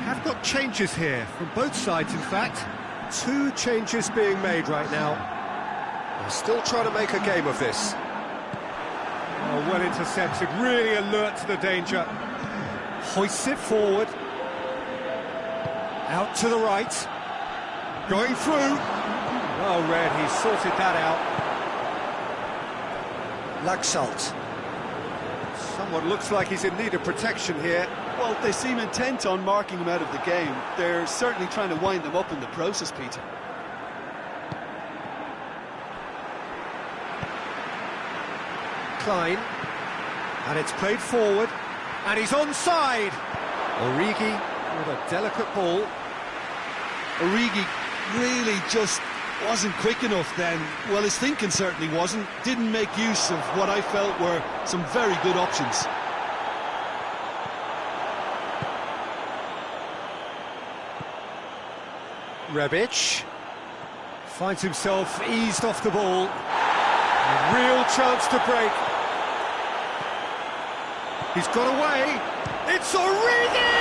Have got changes here, from both sides in fact. 2 changes being made right now. They're still trying to make a game of this. Oh, well intercepted, really alert to the danger. Hoists it forward. Out to the right. Going through. Well read, he's sorted that out. Laxalt. Someone looks like he's in need of protection here. Well, they seem intent on marking him out of the game. They're certainly trying to wind them up in the process, Peter. Klein. And it's played forward. And he's onside. Origi with a delicate ball. Origi really just wasn't quick enough then. Well, his thinking certainly wasn't. Didn't make use of what I felt were some very good options. Rebic finds himself eased off the ball. A real chance to break. He's got away. It's Origi!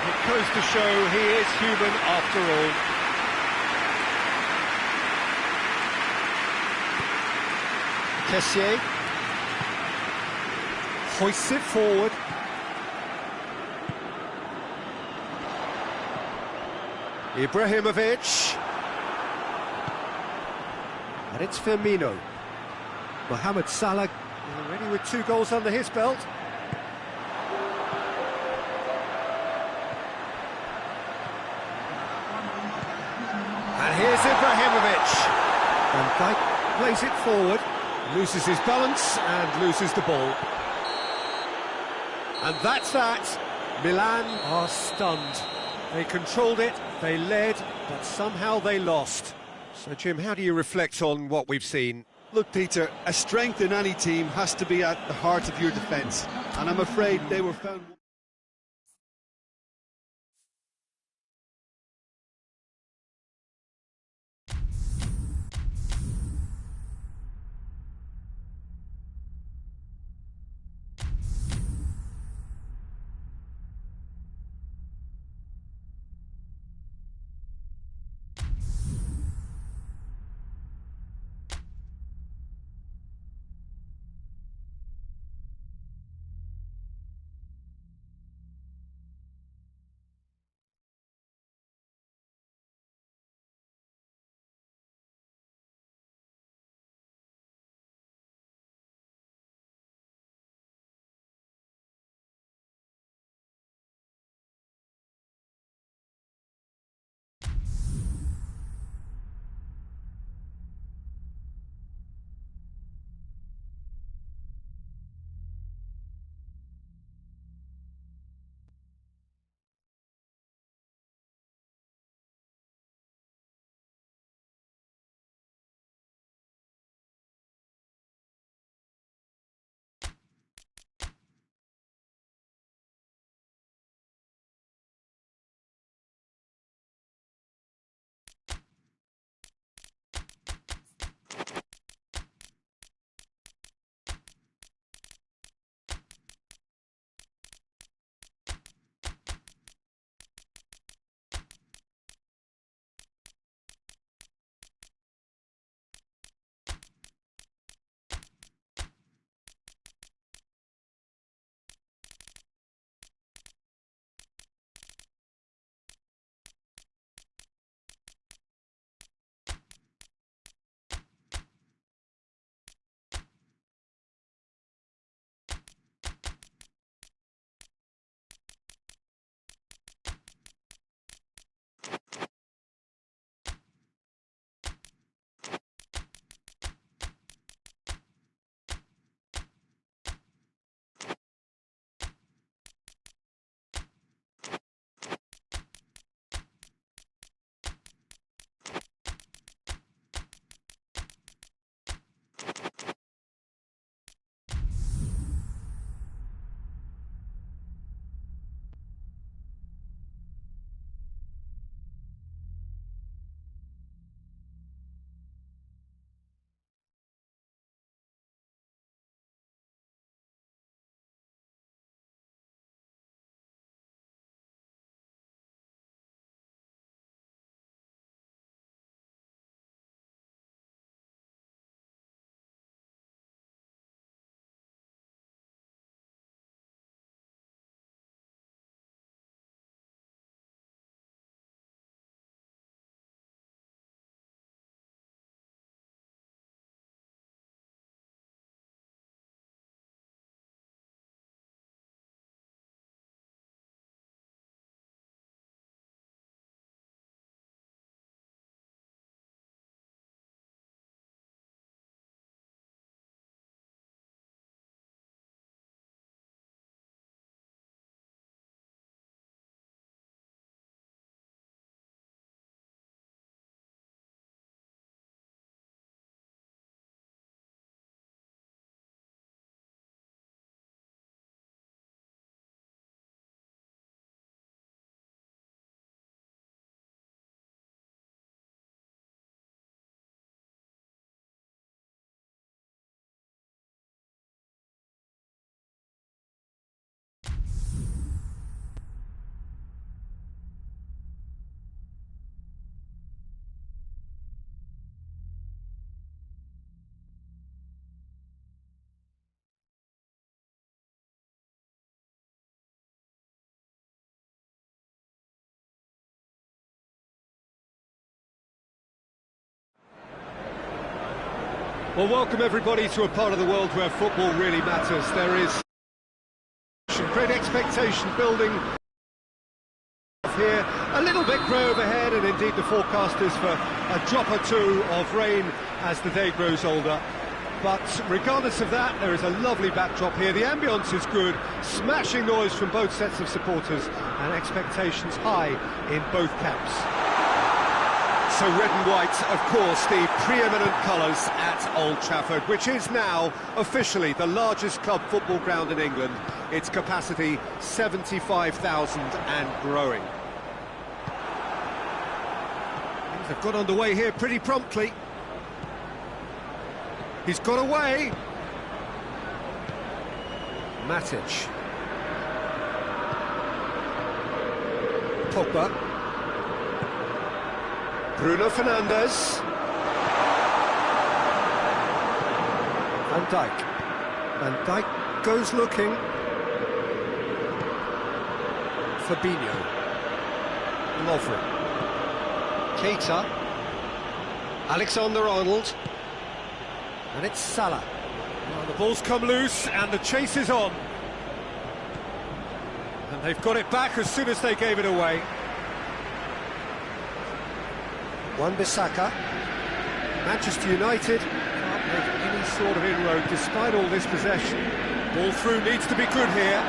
It goes to show he is human after all. Kessié hoists it forward. Ibrahimovic. And it's Firmino. Mohamed Salah already with 2 goals under his belt. And here's Ibrahimovic. Van Dijk plays it forward, loses his balance and loses the ball. And that's that. Milan are stunned. They controlled it, they led, but somehow they lost. So, Jim, how do you reflect on what we've seen? Look, Peter, a strength in any team has to be at the heart of your defence, and I'm afraid they were found... Well, welcome everybody to a part of the world where football really matters. There is great expectation building here, a little bit grey overhead, and indeed the forecast is for a drop or two of rain as the day grows older. But regardless of that, there is a lovely backdrop here. The ambience is good, smashing noise from both sets of supporters, and expectations high in both camps. So red and white, of course, the preeminent colours at Old Trafford, which is now officially the largest club football ground in England. Its capacity 75,000 and growing. Things have got underway here pretty promptly. He's got away. Matic. Pogba. Bruno Fernandes. Van Dijk. Van Dijk goes looking. Fabinho. Lovren. Keita. Alexander-Arnold. And it's Salah. Well, the ball's come loose and the chase is on. And they've got it back as soon as they gave it away. Wan-Bissaka. Manchester United can't make any sort of inroad despite all this possession. Ball through needs to be good here.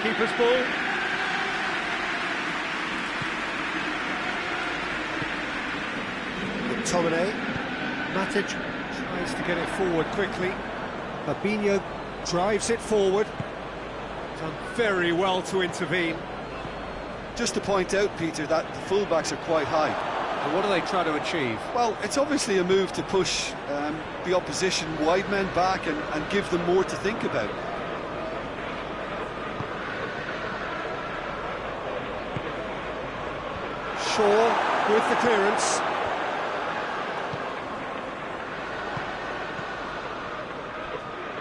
Keeper's ball. McTominay. Matic tries to get it forward quickly. Fabinho drives it forward. Done very well to intervene. Just to point out, Peter, that the fullbacks are quite high. And what do they try to achieve? Well, it's obviously a move to push the opposition wide men back and give them more to think about. Shaw with the clearance.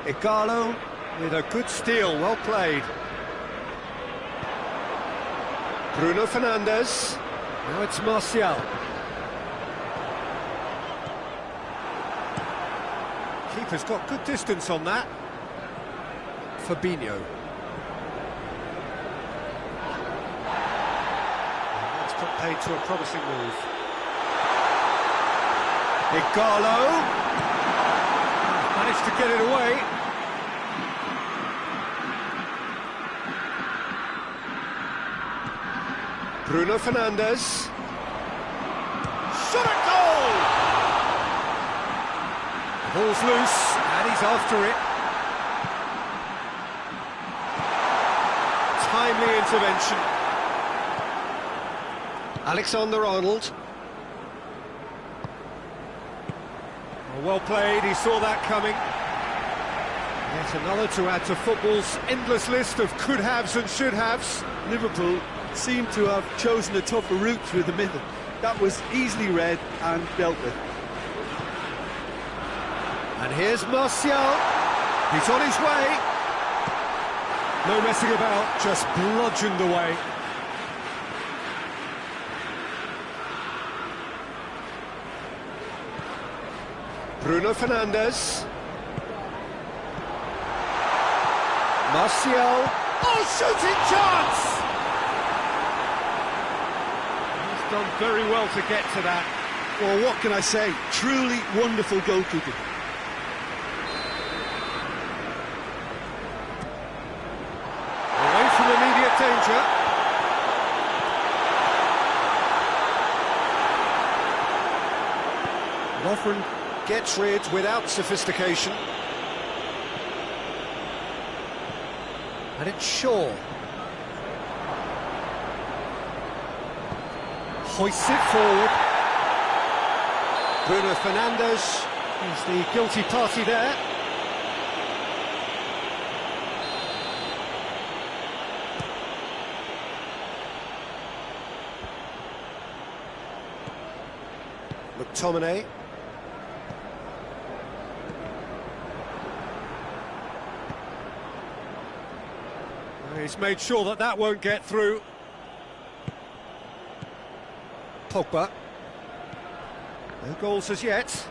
Igalo with a good steal, well played. Bruno Fernandes. Now it's Martial. Keeper's got good distance on that. Fabinho. That's got paid to a promising move. Igalo. Managed to get it away. Bruno Fernandes. Shot at goal! The ball's loose, and he's after it. Timely intervention. Alexander-Arnold. Well played, he saw that coming. Yet another to add to football's endless list of could-haves and should-haves. Liverpool seem to have chosen a tougher route through the middle. That was easily read and dealt with. And here's Martial. He's on his way. No messing about, just bludgeoned away. Bruno Fernandes. Martial. Oh, shooting chance! He's done very well to get to that. Well, what can I say? Truly wonderful goalkeeping. Away from immediate danger. Lovren gets rid without sophistication. And it's Shaw. Hoists it forward. Bruno Fernandes is the guilty party there. McTominay. He's made sure that that won't get through. Pogba. No goals as yet.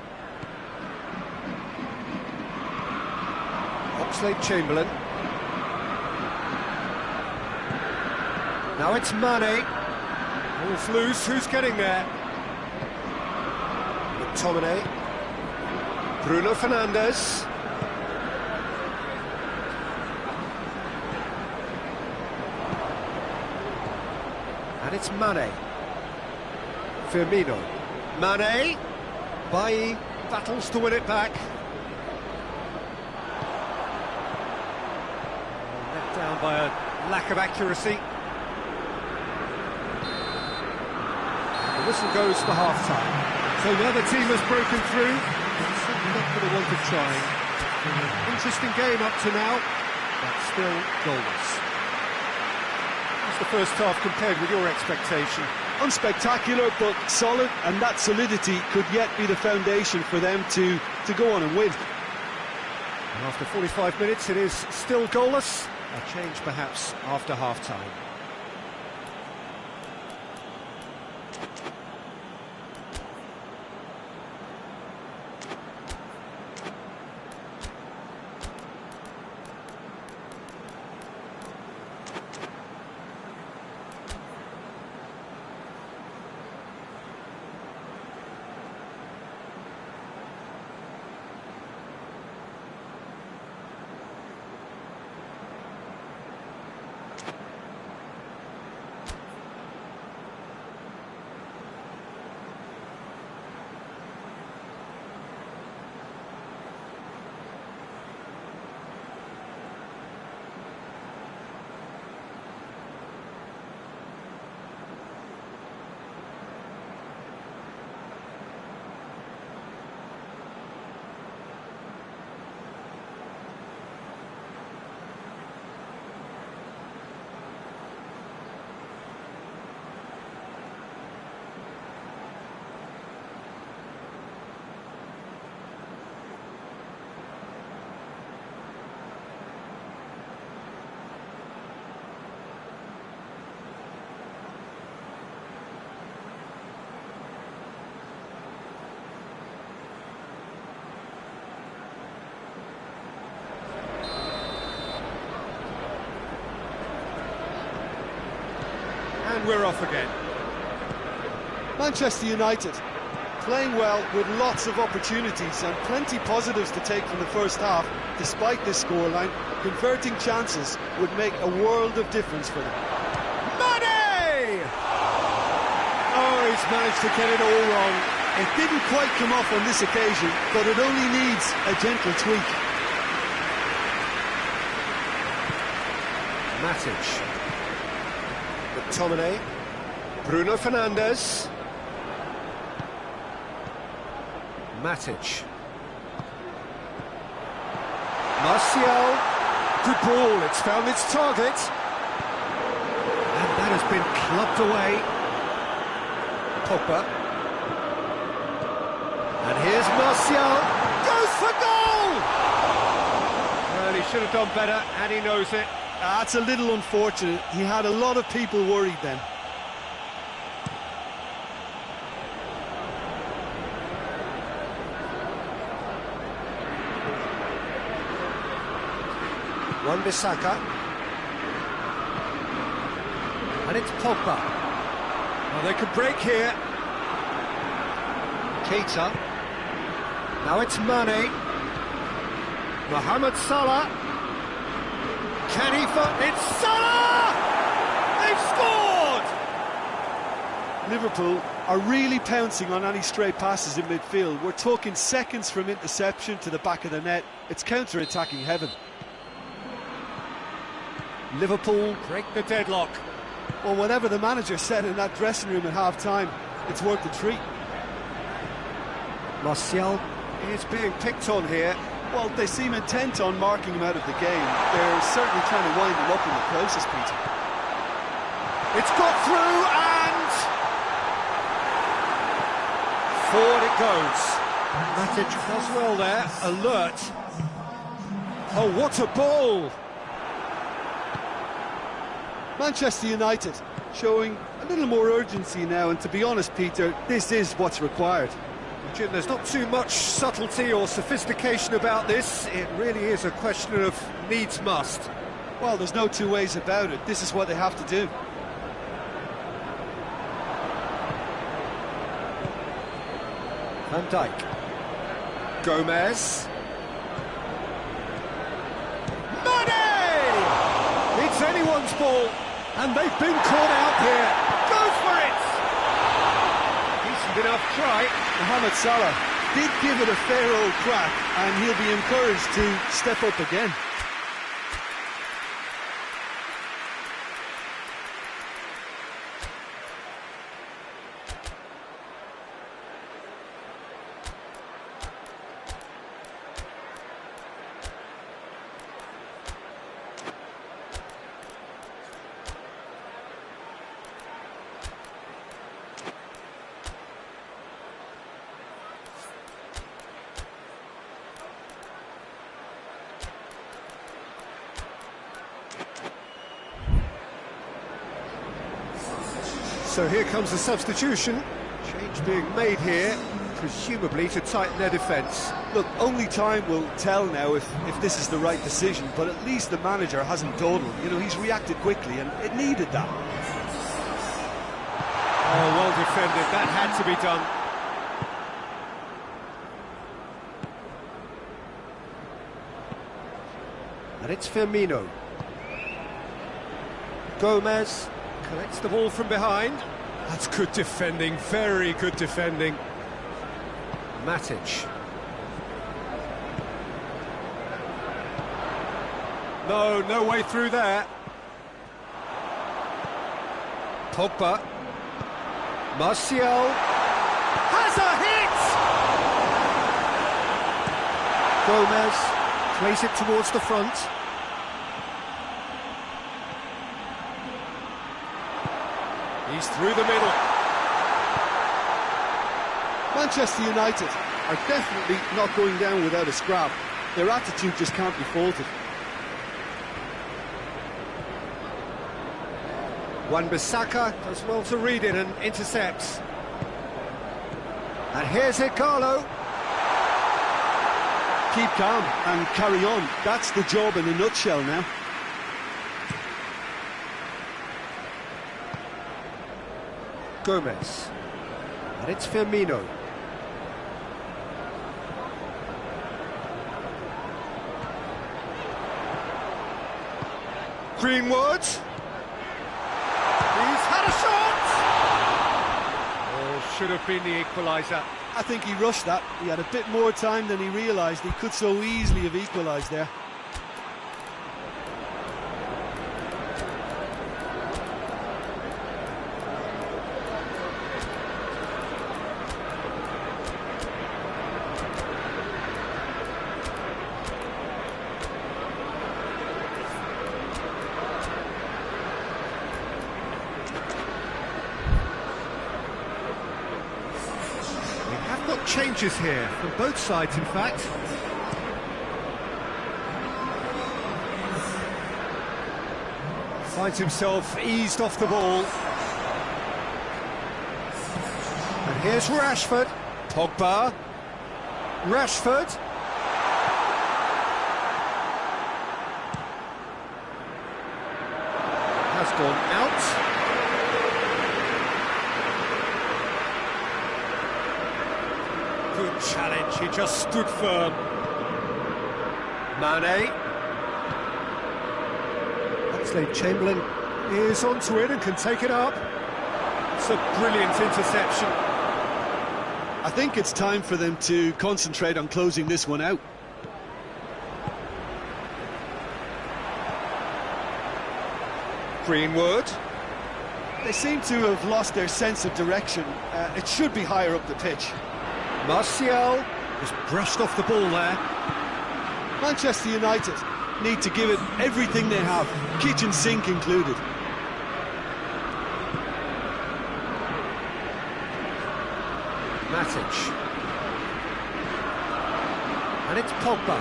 Oxlade-Chamberlain. Now it's Mane. Ball's loose, who's getting there? McTominay. Bruno Fernandes. And it's Mane. Firmino. Mane. Bailly battles to win it back. Let down by a lack of accuracy. And the whistle goes for half-time. So the other team has broken through. It's certainly not going to want to try. An interesting game up to now, but still goalless. How's the first half compared with your expectation? Unspectacular, but solid, and that solidity could yet be the foundation for them to go on and win. And after 45 minutes, it is still goalless. A change, perhaps, after half-time. And we're off again. Manchester United playing well with lots of opportunities and plenty positives to take from the first half. Despite this scoreline, converting chances would make a world of difference for them. Mane! Oh, he's managed to get it all wrong. It didn't quite come off on this occasion, but it only needs a gentle tweak. Matic. McTominay. Bruno Fernandes. Matic. Martial. Good ball, it's found its target. And that has been clubbed away. Pogba. And here's Martial. Goes for goal! Well, he should have done better, and he knows it. That's a little unfortunate. He had a lot of people worried then. Wan-Bissaka. And it's Pogba. Well, they could break here. Keita. Now it's Mane. Mohamed Salah. Can he it's Salah! They've scored! Liverpool are really pouncing on any stray passes in midfield. We're talking seconds from interception to the back of the net. It's counter-attacking heaven. Liverpool break the deadlock. Well, whatever the manager said in that dressing room at half-time, it's worth the treat. Martial is being picked on here. Well, they seem intent on marking him out of the game. They're certainly trying to wind him up in the process, Peter. It's got through and... forward it goes. Matic does well there, alert. Oh, what a ball! Manchester United showing a little more urgency now, and to be honest, Peter, this is what's required. Jim, there's not too much subtlety or sophistication about this. It really is a question of needs must. Well, there's no two ways about it. This is what they have to do. Van Dijk. Gomez. Money! It's anyone's ball, and they've been caught out here. Goes for it! Decent enough try. Mohamed Salah did give it a fair old crack, and he'll be encouraged to step up again. So here comes the substitution. Change being made here, presumably to tighten their defence. Look, only time will tell now if this is the right decision, but at least the manager hasn't dawdled. You know, he's reacted quickly, and it needed that. Oh, well defended. That had to be done. And it's Firmino. Gomez collects the ball from behind. That's good defending, very good defending. Matic. No way through there. Pogba. Martial. Has a hit! Gomez plays it towards the front. He's through the middle. Manchester United are definitely not going down without a scrap. Their attitude just can't be faulted. Wan-Bissaka does well to read it and intercepts. And here's it, Carlo. Keep calm and carry on. That's the job in a nutshell now. Gomez. And it's Firmino. Greenwood. He's had a shot! Oh, should have been the equaliser. I think he rushed that. He had a bit more time than he realised. He could so easily have equalised there. Changes here from both sides, in fact. Finds himself eased off the ball. And here's Rashford. Pogba. Rashford. Has gone out. Good challenge, he just stood firm. Mane. Oxlade-Chamberlain is onto it and can take it up. It's a brilliant interception. I think it's time for them to concentrate on closing this one out. Greenwood. They seem to have lost their sense of direction. It should be higher up the pitch. Martial just brushed off the ball there. Manchester United need to give it everything they have, kitchen sink included. Matic. And it's Pogba.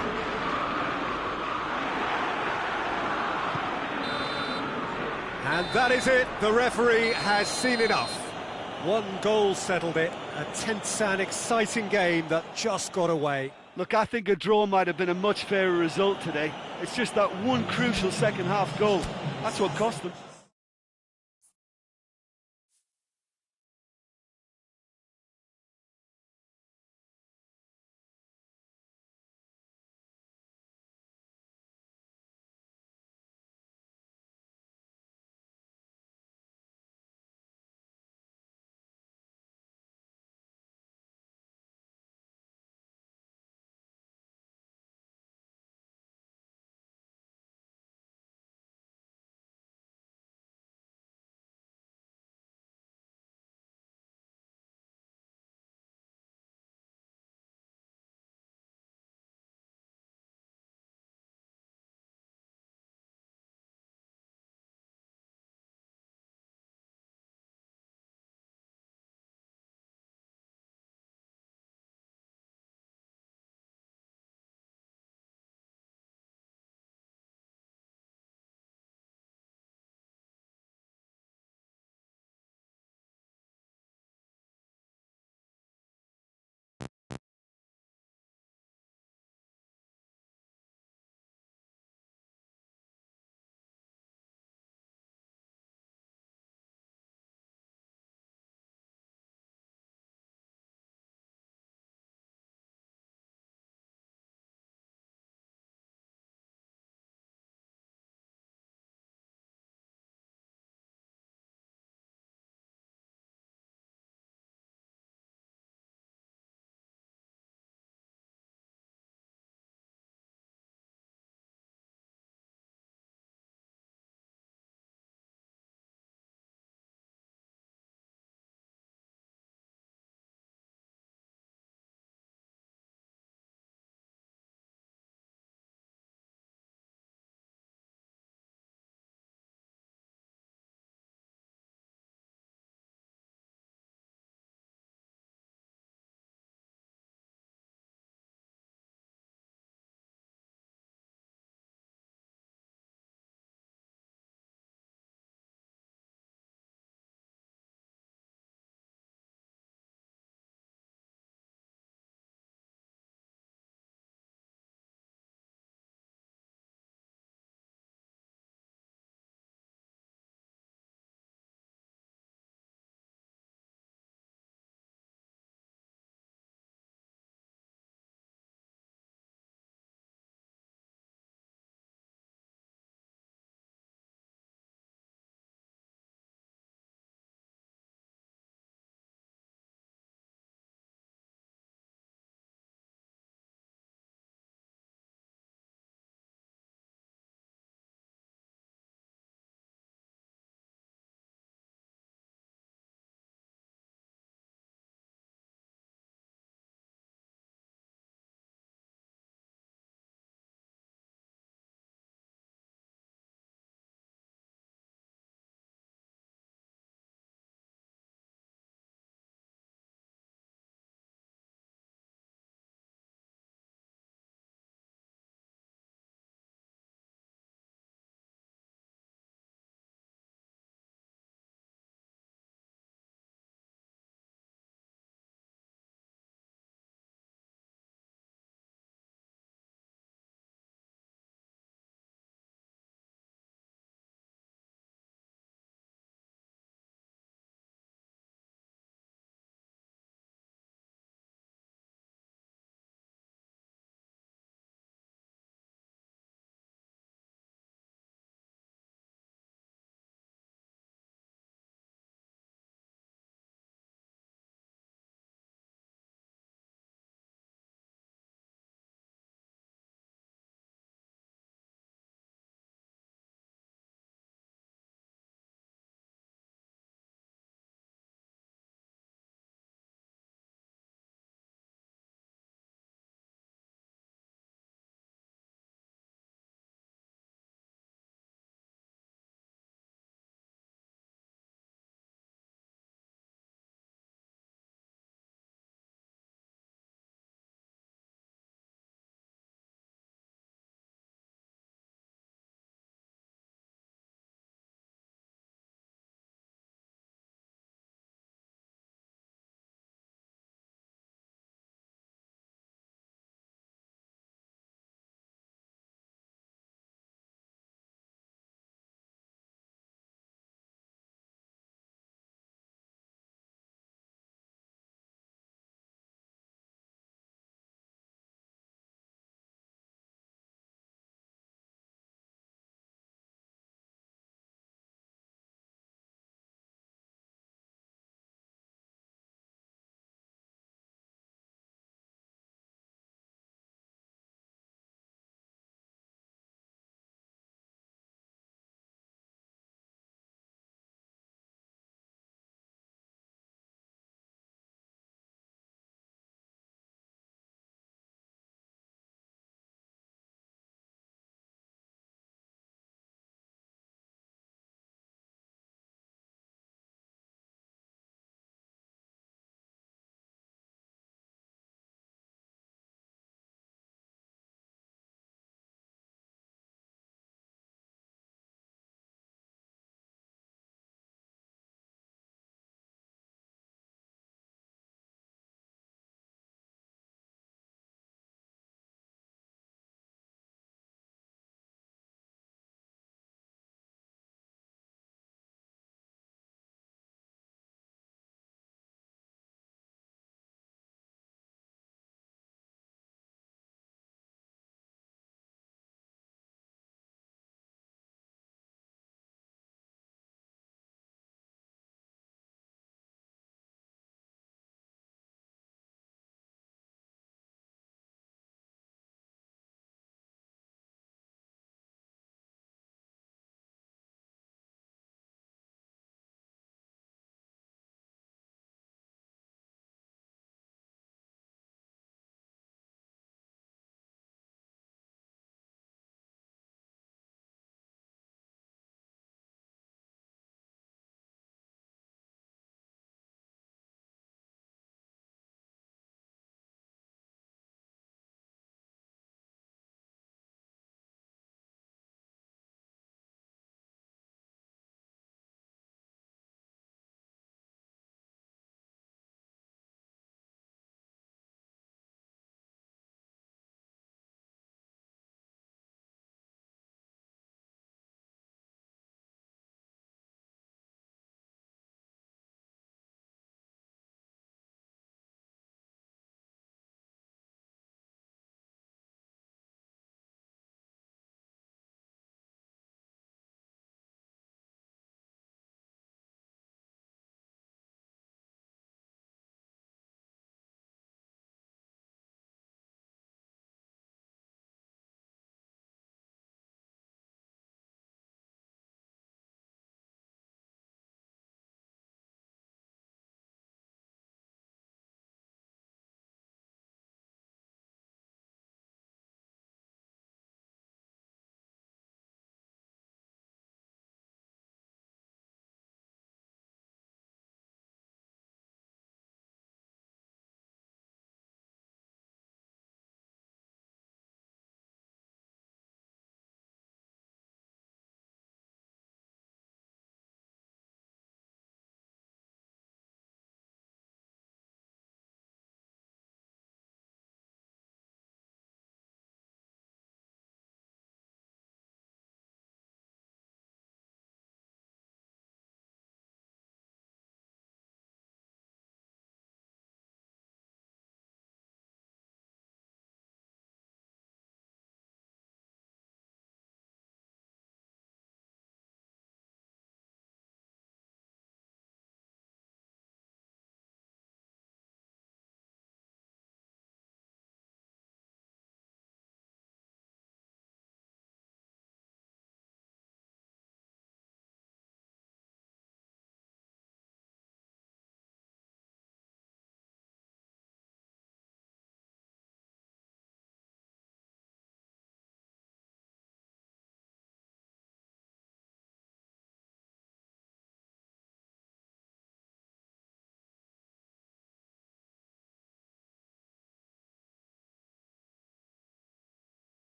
And that is it. The referee has seen enough. One goal settled it, a tense and exciting game that just got away. Look, I think a draw might have been a much fairer result today. It's just that one crucial second-half goal. That's what cost them.